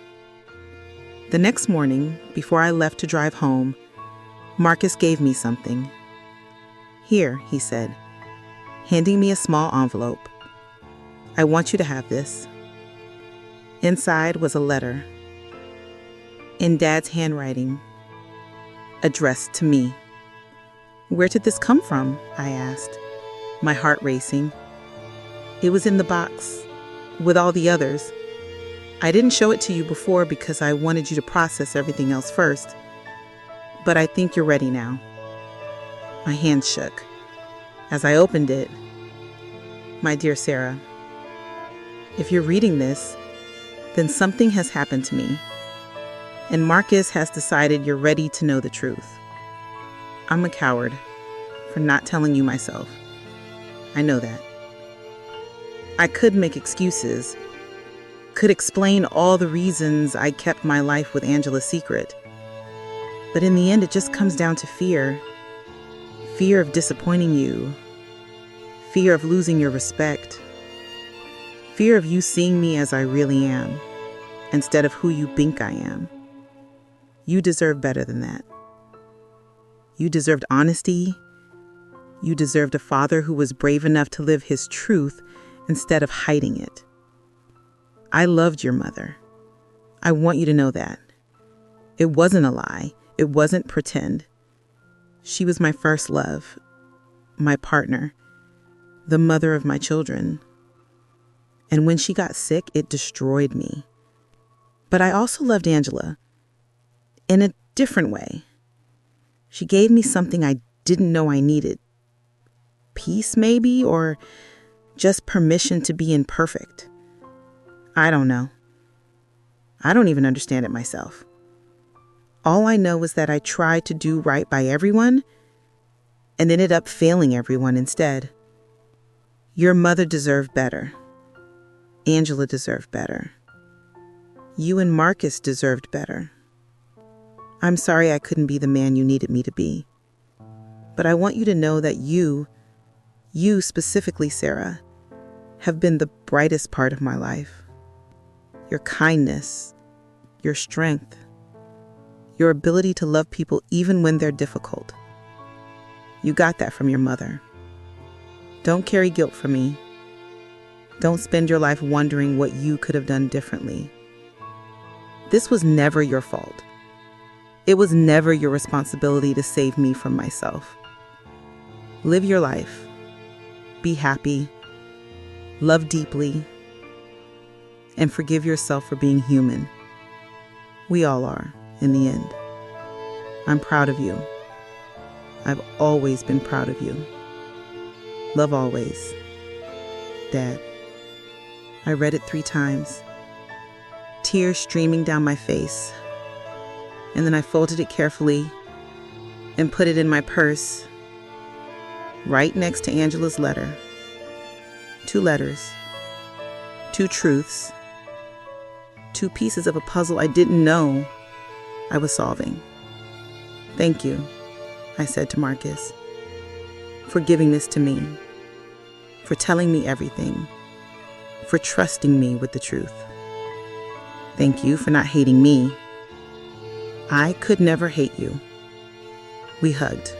The next morning, before I left to drive home, Marcus gave me something. "Here," he said, handing me a small envelope. "I want you to have this." Inside was a letter. In Dad's handwriting. Addressed to me. "Where did this come from?" I asked, my heart racing. "It was in the box, with all the others. I didn't show it to you before because I wanted you to process everything else first. But I think you're ready now. My hand shook. As I opened it, my dear Sarah, if you're reading this, then something has happened to me. And Marcus has decided you're ready to know the truth. I'm a coward for not telling you myself. I know that. I could make excuses, could explain all the reasons I kept my life with Angela secret. But in the end, it just comes down to fear. Fear of disappointing you. Fear of losing your respect. Fear of you seeing me as I really am, instead of who you think I am. You deserve better than that. You deserved honesty. You deserved a father who was brave enough to live his truth instead of hiding it. I loved your mother. I want you to know that. It wasn't a lie. It wasn't pretend. She was my first love, my partner, the mother of my children. And when she got sick, it destroyed me. But I also loved Angela in a different way. She gave me something I didn't know I needed. Peace, maybe, or just permission to be imperfect. I don't know. I don't even understand it myself. All I know is that I tried to do right by everyone and ended up failing everyone instead. Your mother deserved better. Angela deserved better. You and Marcus deserved better. I'm sorry I couldn't be the man you needed me to be. But I want you to know that you specifically, Sarah, have been the brightest part of my life. Your kindness, your strength, your ability to love people even when they're difficult. You got that from your mother. Don't carry guilt for me. Don't spend your life wondering what you could have done differently. This was never your fault. It was never your responsibility to save me from myself. Live your life. Be happy. Love deeply. And forgive yourself for being human. We all are, in the end. I'm proud of you. I've always been proud of you. Love always. Dad. I read it 3 times. Tears streaming down my face. And then I folded it carefully and put it in my purse, right next to Angela's letter. 2 letters, 2 truths, 2 pieces of a puzzle I didn't know I was solving. Thank you, I said to Marcus, for giving this to me, for telling me everything, for trusting me with the truth. Thank you for not hating me. I could never hate you. We hugged.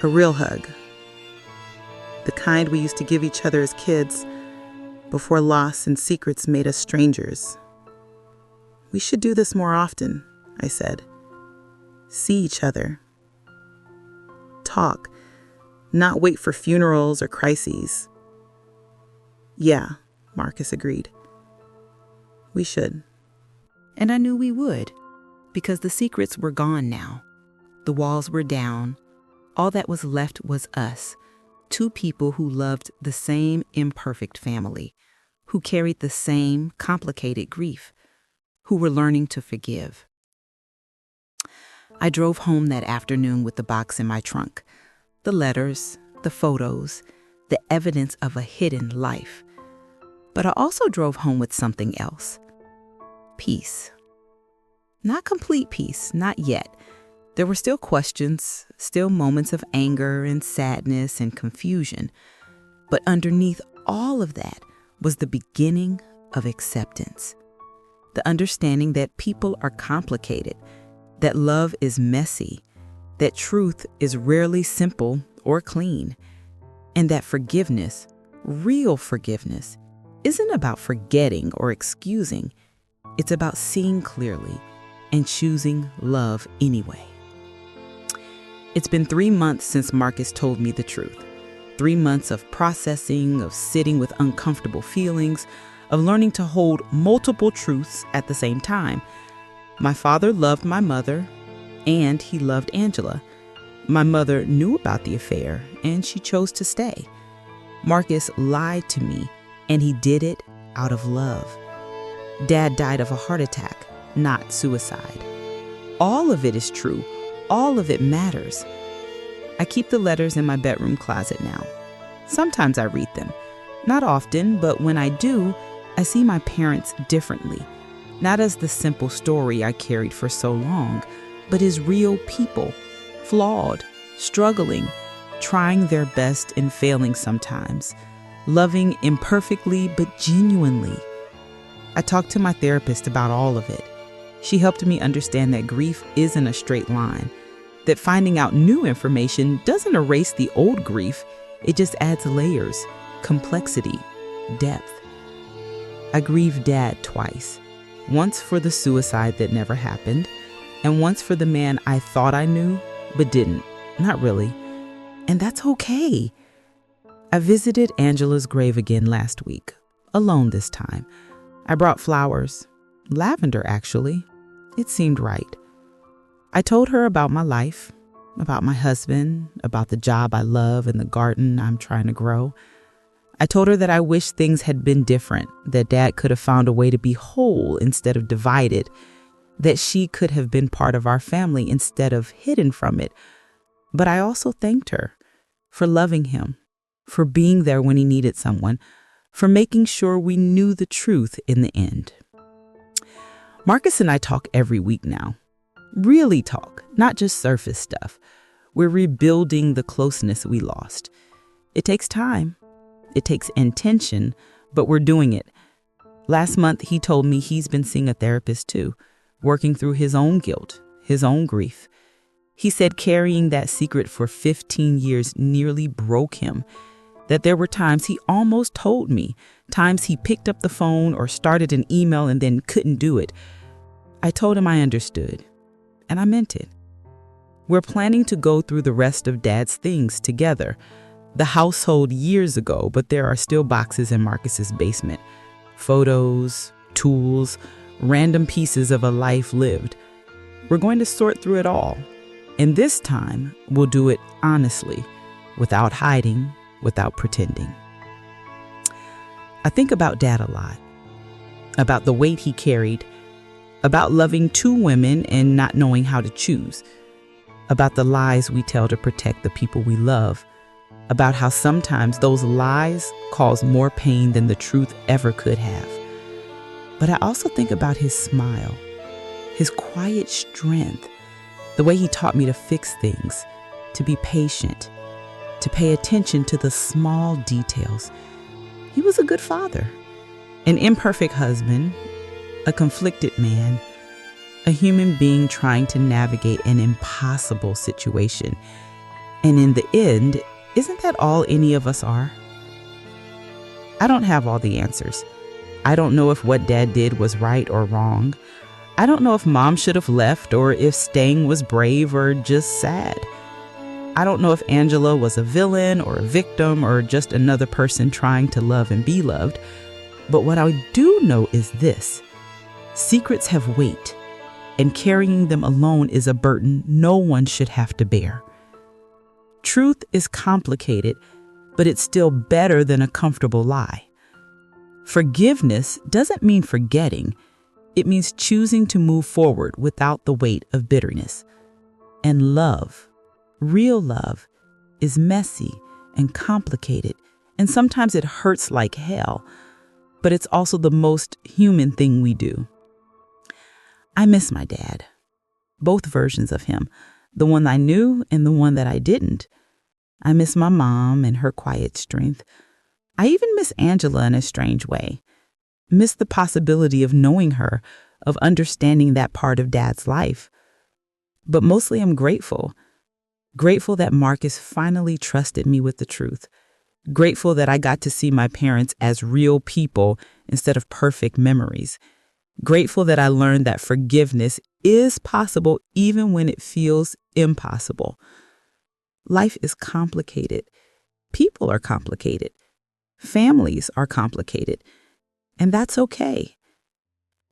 A real hug. The kind we used to give each other as kids before loss and secrets made us strangers. We should do this more often, I said. See each other. Talk, not wait for funerals or crises. Yeah, Marcus agreed. We should. And I knew we would, because the secrets were gone now. The walls were down. All that was left was us, 2 people who loved the same imperfect family, who carried the same complicated grief, who were learning to forgive. I drove home that afternoon with the box in my trunk, the letters, the photos, the evidence of a hidden life. But I also drove home with something else. Peace. Not complete peace, not yet. There were still questions, still moments of anger and sadness and confusion. But underneath all of that was the beginning of acceptance. The understanding that people are complicated, that love is messy, that truth is rarely simple or clean, and that forgiveness, real forgiveness, isn't about forgetting or excusing. It's about seeing clearly and choosing love anyway. It's been 3 months since Marcus told me the truth. 3 months of processing, of sitting with uncomfortable feelings, of learning to hold multiple truths at the same time. My father loved my mother, and he loved Angela. My mother knew about the affair, and she chose to stay. Marcus lied to me, and he did it out of love. Dad died of a heart attack, not suicide. All of it is true. All of it matters. I keep the letters in my bedroom closet now. Sometimes I read them. Not often, but when I do, I see my parents differently. Not as the simple story I carried for so long, but as real people, flawed, struggling, trying their best and failing sometimes, loving imperfectly but genuinely. I talked to my therapist about all of it. She helped me understand that grief isn't a straight line, that finding out new information doesn't erase the old grief, it just adds layers, complexity, depth. I grieved Dad twice, once for the suicide that never happened, and once for the man I thought I knew, but didn't, not really. And that's okay. I visited Angela's grave again last week, alone this time. I brought flowers, lavender actually. It seemed right. I told her about my life, about my husband, about the job I love and the garden I'm trying to grow. I told her that I wish things had been different, that Dad could have found a way to be whole instead of divided, that she could have been part of our family instead of hidden from it. But I also thanked her for loving him, for being there when he needed someone, for making sure we knew the truth in the end. Marcus and I talk every week now. Really talk, not just surface stuff. We're rebuilding the closeness we lost. It takes time. It takes intention, but we're doing it. Last month, he told me he's been seeing a therapist too, working through his own guilt, his own grief. He said carrying that secret for 15 years nearly broke him, that there were times he almost told me, times he picked up the phone or started an email and then couldn't do it. I told him I understood, and I meant it. We're planning to go through the rest of Dad's things together. The house sold years ago, but there are still boxes in Marcus's basement. Photos, tools, random pieces of a life lived. We're going to sort through it all. And this time, we'll do it honestly, without hiding, without pretending. I think about Dad a lot, about the weight he carried, about loving two women and not knowing how to choose, about the lies we tell to protect the people we love, about how sometimes those lies cause more pain than the truth ever could have. But I also think about his smile, his quiet strength, the way he taught me to fix things, to be patient, to pay attention to the small details. He was a good father, an imperfect husband, a conflicted man, a human being trying to navigate an impossible situation. And in the end, isn't that all any of us are? I don't have all the answers. I don't know if what Dad did was right or wrong. I don't know if Mom should have left or if staying was brave or just sad. I don't know if Angela was a villain or a victim or just another person trying to love and be loved. But what I do know is this: secrets have weight, and carrying them alone is a burden no one should have to bear. Truth is complicated, but it's still better than a comfortable lie. Forgiveness doesn't mean forgetting. It means choosing to move forward without the weight of bitterness. And love, real love, is messy and complicated, and sometimes it hurts like hell, but it's also the most human thing we do. I miss my dad, both versions of him, the one I knew and the one that I didn't. I miss my mom and her quiet strength. I even miss Angela in a strange way. Miss the possibility of knowing her, of understanding that part of Dad's life. But mostly I'm grateful. Grateful that Marcus finally trusted me with the truth. Grateful that I got to see my parents as real people instead of perfect memories. Grateful that I learned that forgiveness is possible even when it feels impossible. Life is complicated. People are complicated. Families are complicated. And that's okay.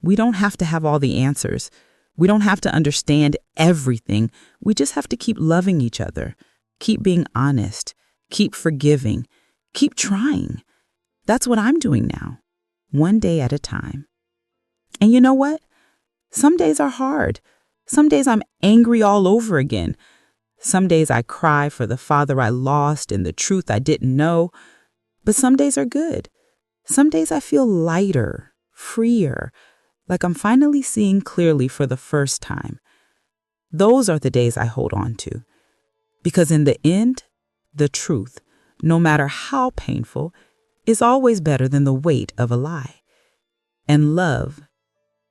We don't have to have all the answers. We don't have to understand everything. We just have to keep loving each other, keep being honest, keep forgiving, keep trying. That's what I'm doing now, one day at a time. And you know what? Some days are hard. Some days I'm angry all over again. Some days I cry for the father I lost and the truth I didn't know. But some days are good. Some days I feel lighter, freer, like I'm finally seeing clearly for the first time. Those are the days I hold on to. Because in the end, the truth, no matter how painful, is always better than the weight of a lie. And love,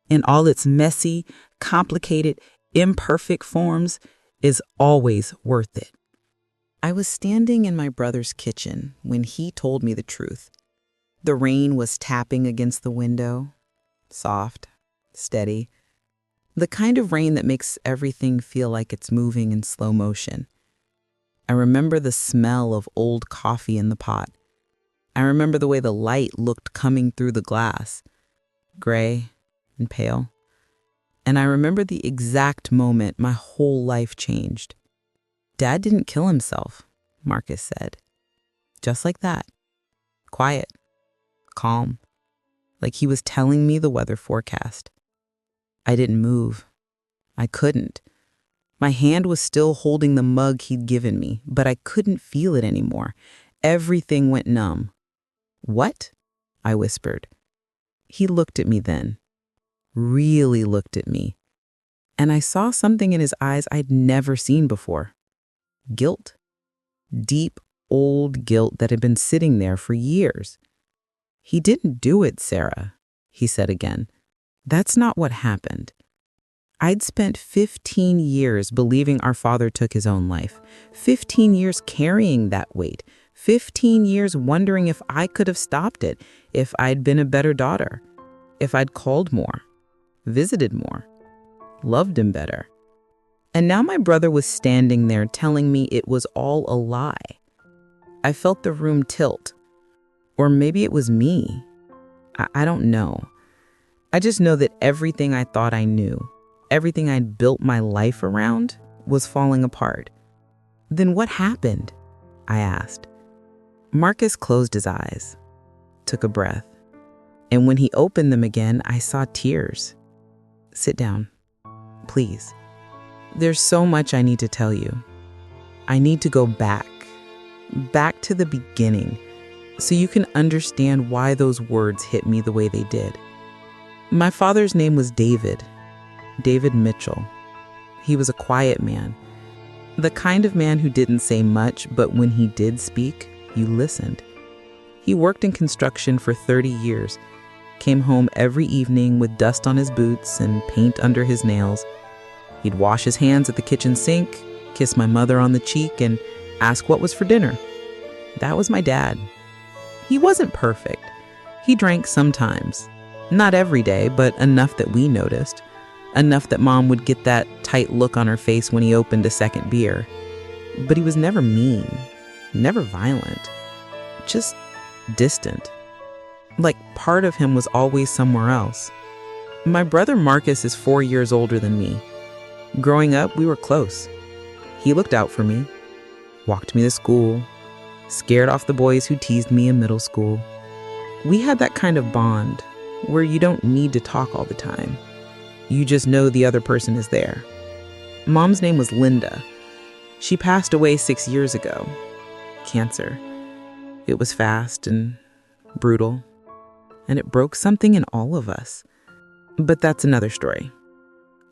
in all its messy, complicated, imperfect forms, is always worth it. I was standing in my brother's kitchen when he told me the truth. The rain was tapping against the window, soft, steady, the kind of rain that makes everything feel like it's moving in slow motion. I remember the smell of old coffee in the pot. I remember the way the light looked coming through the glass, gray and pale. And I remember the exact moment my whole life changed. Dad didn't kill himself, Marcus said. Just like that. Quiet, calm, like he was telling me the weather forecast. I didn't move. I couldn't. My hand was still holding the mug he'd given me, but I couldn't feel it anymore. Everything went numb. "What?" I whispered. He looked at me then, really looked at me, and I saw something in his eyes I'd never seen before. Guilt. Deep, old guilt that had been sitting there for years. "He didn't do it, Sarah," he said again. "That's not what happened." I'd spent 15 years believing our father took his own life, 15 years carrying that weight, 15 years wondering if I could have stopped it, if I'd been a better daughter, if I'd called more, visited more, loved him better. And now my brother was standing there telling me it was all a lie. I felt the room tilt. Or maybe it was me. I don't know. I just know that everything I thought I knew, everything I'd built my life around, was falling apart. "Then what happened?" I asked. Marcus closed his eyes, took a breath, and when he opened them again, I saw tears. "Sit down, please. There's so much I need to tell you. I need to go back to the beginning, so you can understand why those words hit me the way they did. My father's name was David Mitchell. He was a quiet man, the kind of man who didn't say much, but when he did speak, you listened. He worked in construction for 30 years, came home every evening with dust on his boots and paint under his nails. He'd wash his hands at the kitchen sink, kiss my mother on the cheek, and ask what was for dinner. That was my dad. He wasn't perfect. He drank sometimes. Not every day, but enough that we noticed. Enough that Mom would get that tight look on her face when he opened a second beer. But he was never mean, never violent, just distant. Like part of him was always somewhere else. My brother Marcus is 4 years older than me. Growing up, we were close. He looked out for me, walked me to school, scared off the boys who teased me in middle school. We had that kind of bond where you don't need to talk all the time. You just know the other person is there. Mom's name was Linda. She passed away 6 years ago. Cancer. It was fast and brutal, and it broke something in all of us. But that's another story.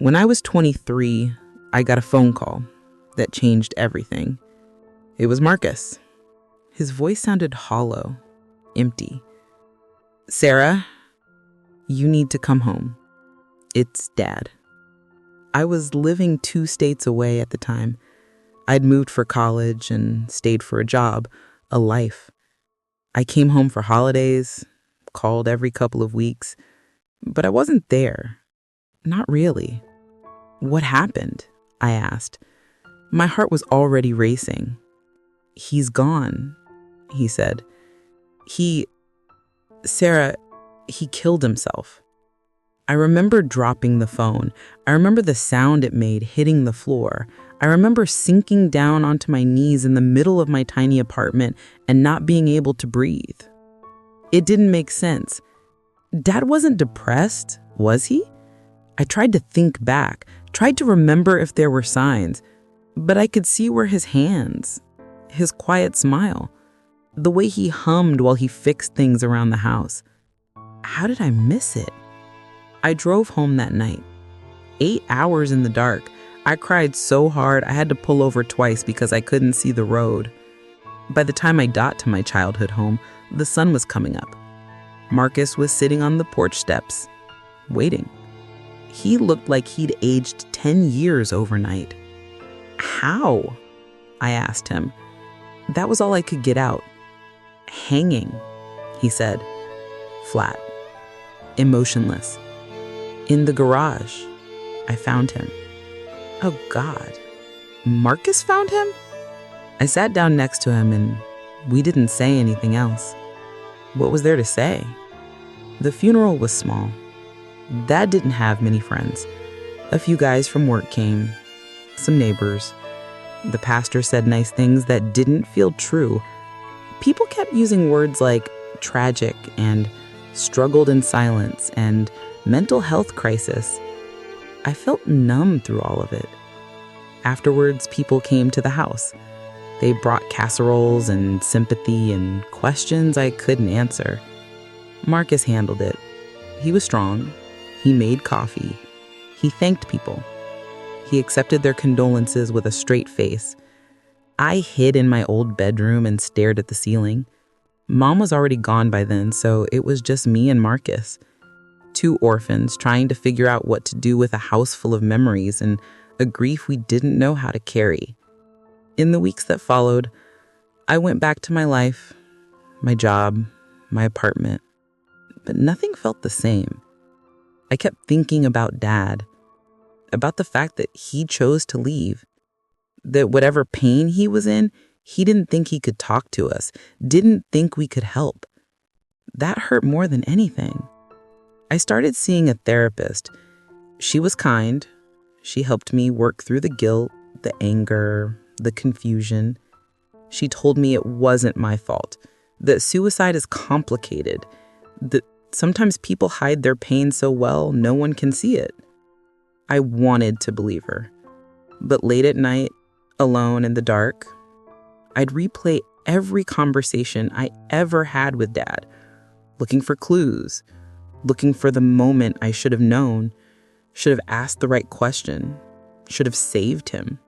When I was 23, I got a phone call that changed everything. It was Marcus. His voice sounded hollow, empty. "Sarah, you need to come home. It's Dad." I was living 2 states away at the time. I'd moved for college and stayed for a job, a life. I came home for holidays, called every couple of weeks, but I wasn't there. Not really. "What happened?" I asked. My heart was already racing. "He's gone," he said. Sarah, He killed himself. I remember dropping the phone. I remember the sound it made hitting the floor. I remember sinking down onto my knees in the middle of my tiny apartment and not being able to breathe. It didn't make sense. Dad wasn't depressed, was he? I tried to think back, tried to remember if there were signs, but I could see where his hands, his quiet smile, the way he hummed while he fixed things around the house. How did I miss it? I drove home that night. 8 hours in the dark. I cried so hard I had to pull over twice because I couldn't see the road. By the time I got to my childhood home, the sun was coming up. Marcus was sitting on the porch steps, waiting. He looked like he'd aged 10 years overnight. How? I asked him. That was all I could get out. Hanging, he said. Flat. Emotionless. In the garage, I found him. Oh God, Marcus found him? I sat down next to him and we didn't say anything else. What was there to say? The funeral was small. Dad didn't have many friends. A few guys from work came, some neighbors. The pastor said nice things that didn't feel true. People kept using words like tragic and struggled in silence and mental health crisis. I felt numb through all of it. Afterwards, people came to the house. They brought casseroles and sympathy and questions I couldn't answer. Marcus handled it. He was strong. He made coffee. He thanked people. He accepted their condolences with a straight face. I hid in my old bedroom and stared at the ceiling. Mom was already gone by then, so it was just me and Marcus. 2 orphans trying to figure out what to do with a house full of memories and a grief we didn't know how to carry. In the weeks that followed, I went back to my life, my job, my apartment, but nothing felt the same. I kept thinking about Dad, about the fact that he chose to leave, that whatever pain he was in, he didn't think he could talk to us, didn't think we could help. That hurt more than anything. I started seeing a therapist. She was kind. She helped me work through the guilt, the anger, the confusion. She told me it wasn't my fault, that suicide is complicated, that sometimes people hide their pain so well no one can see it. I wanted to believe her. But late at night, alone in the dark, I'd replay every conversation I ever had with Dad, looking for clues, looking for the moment I should have known, should have asked the right question, should have saved him.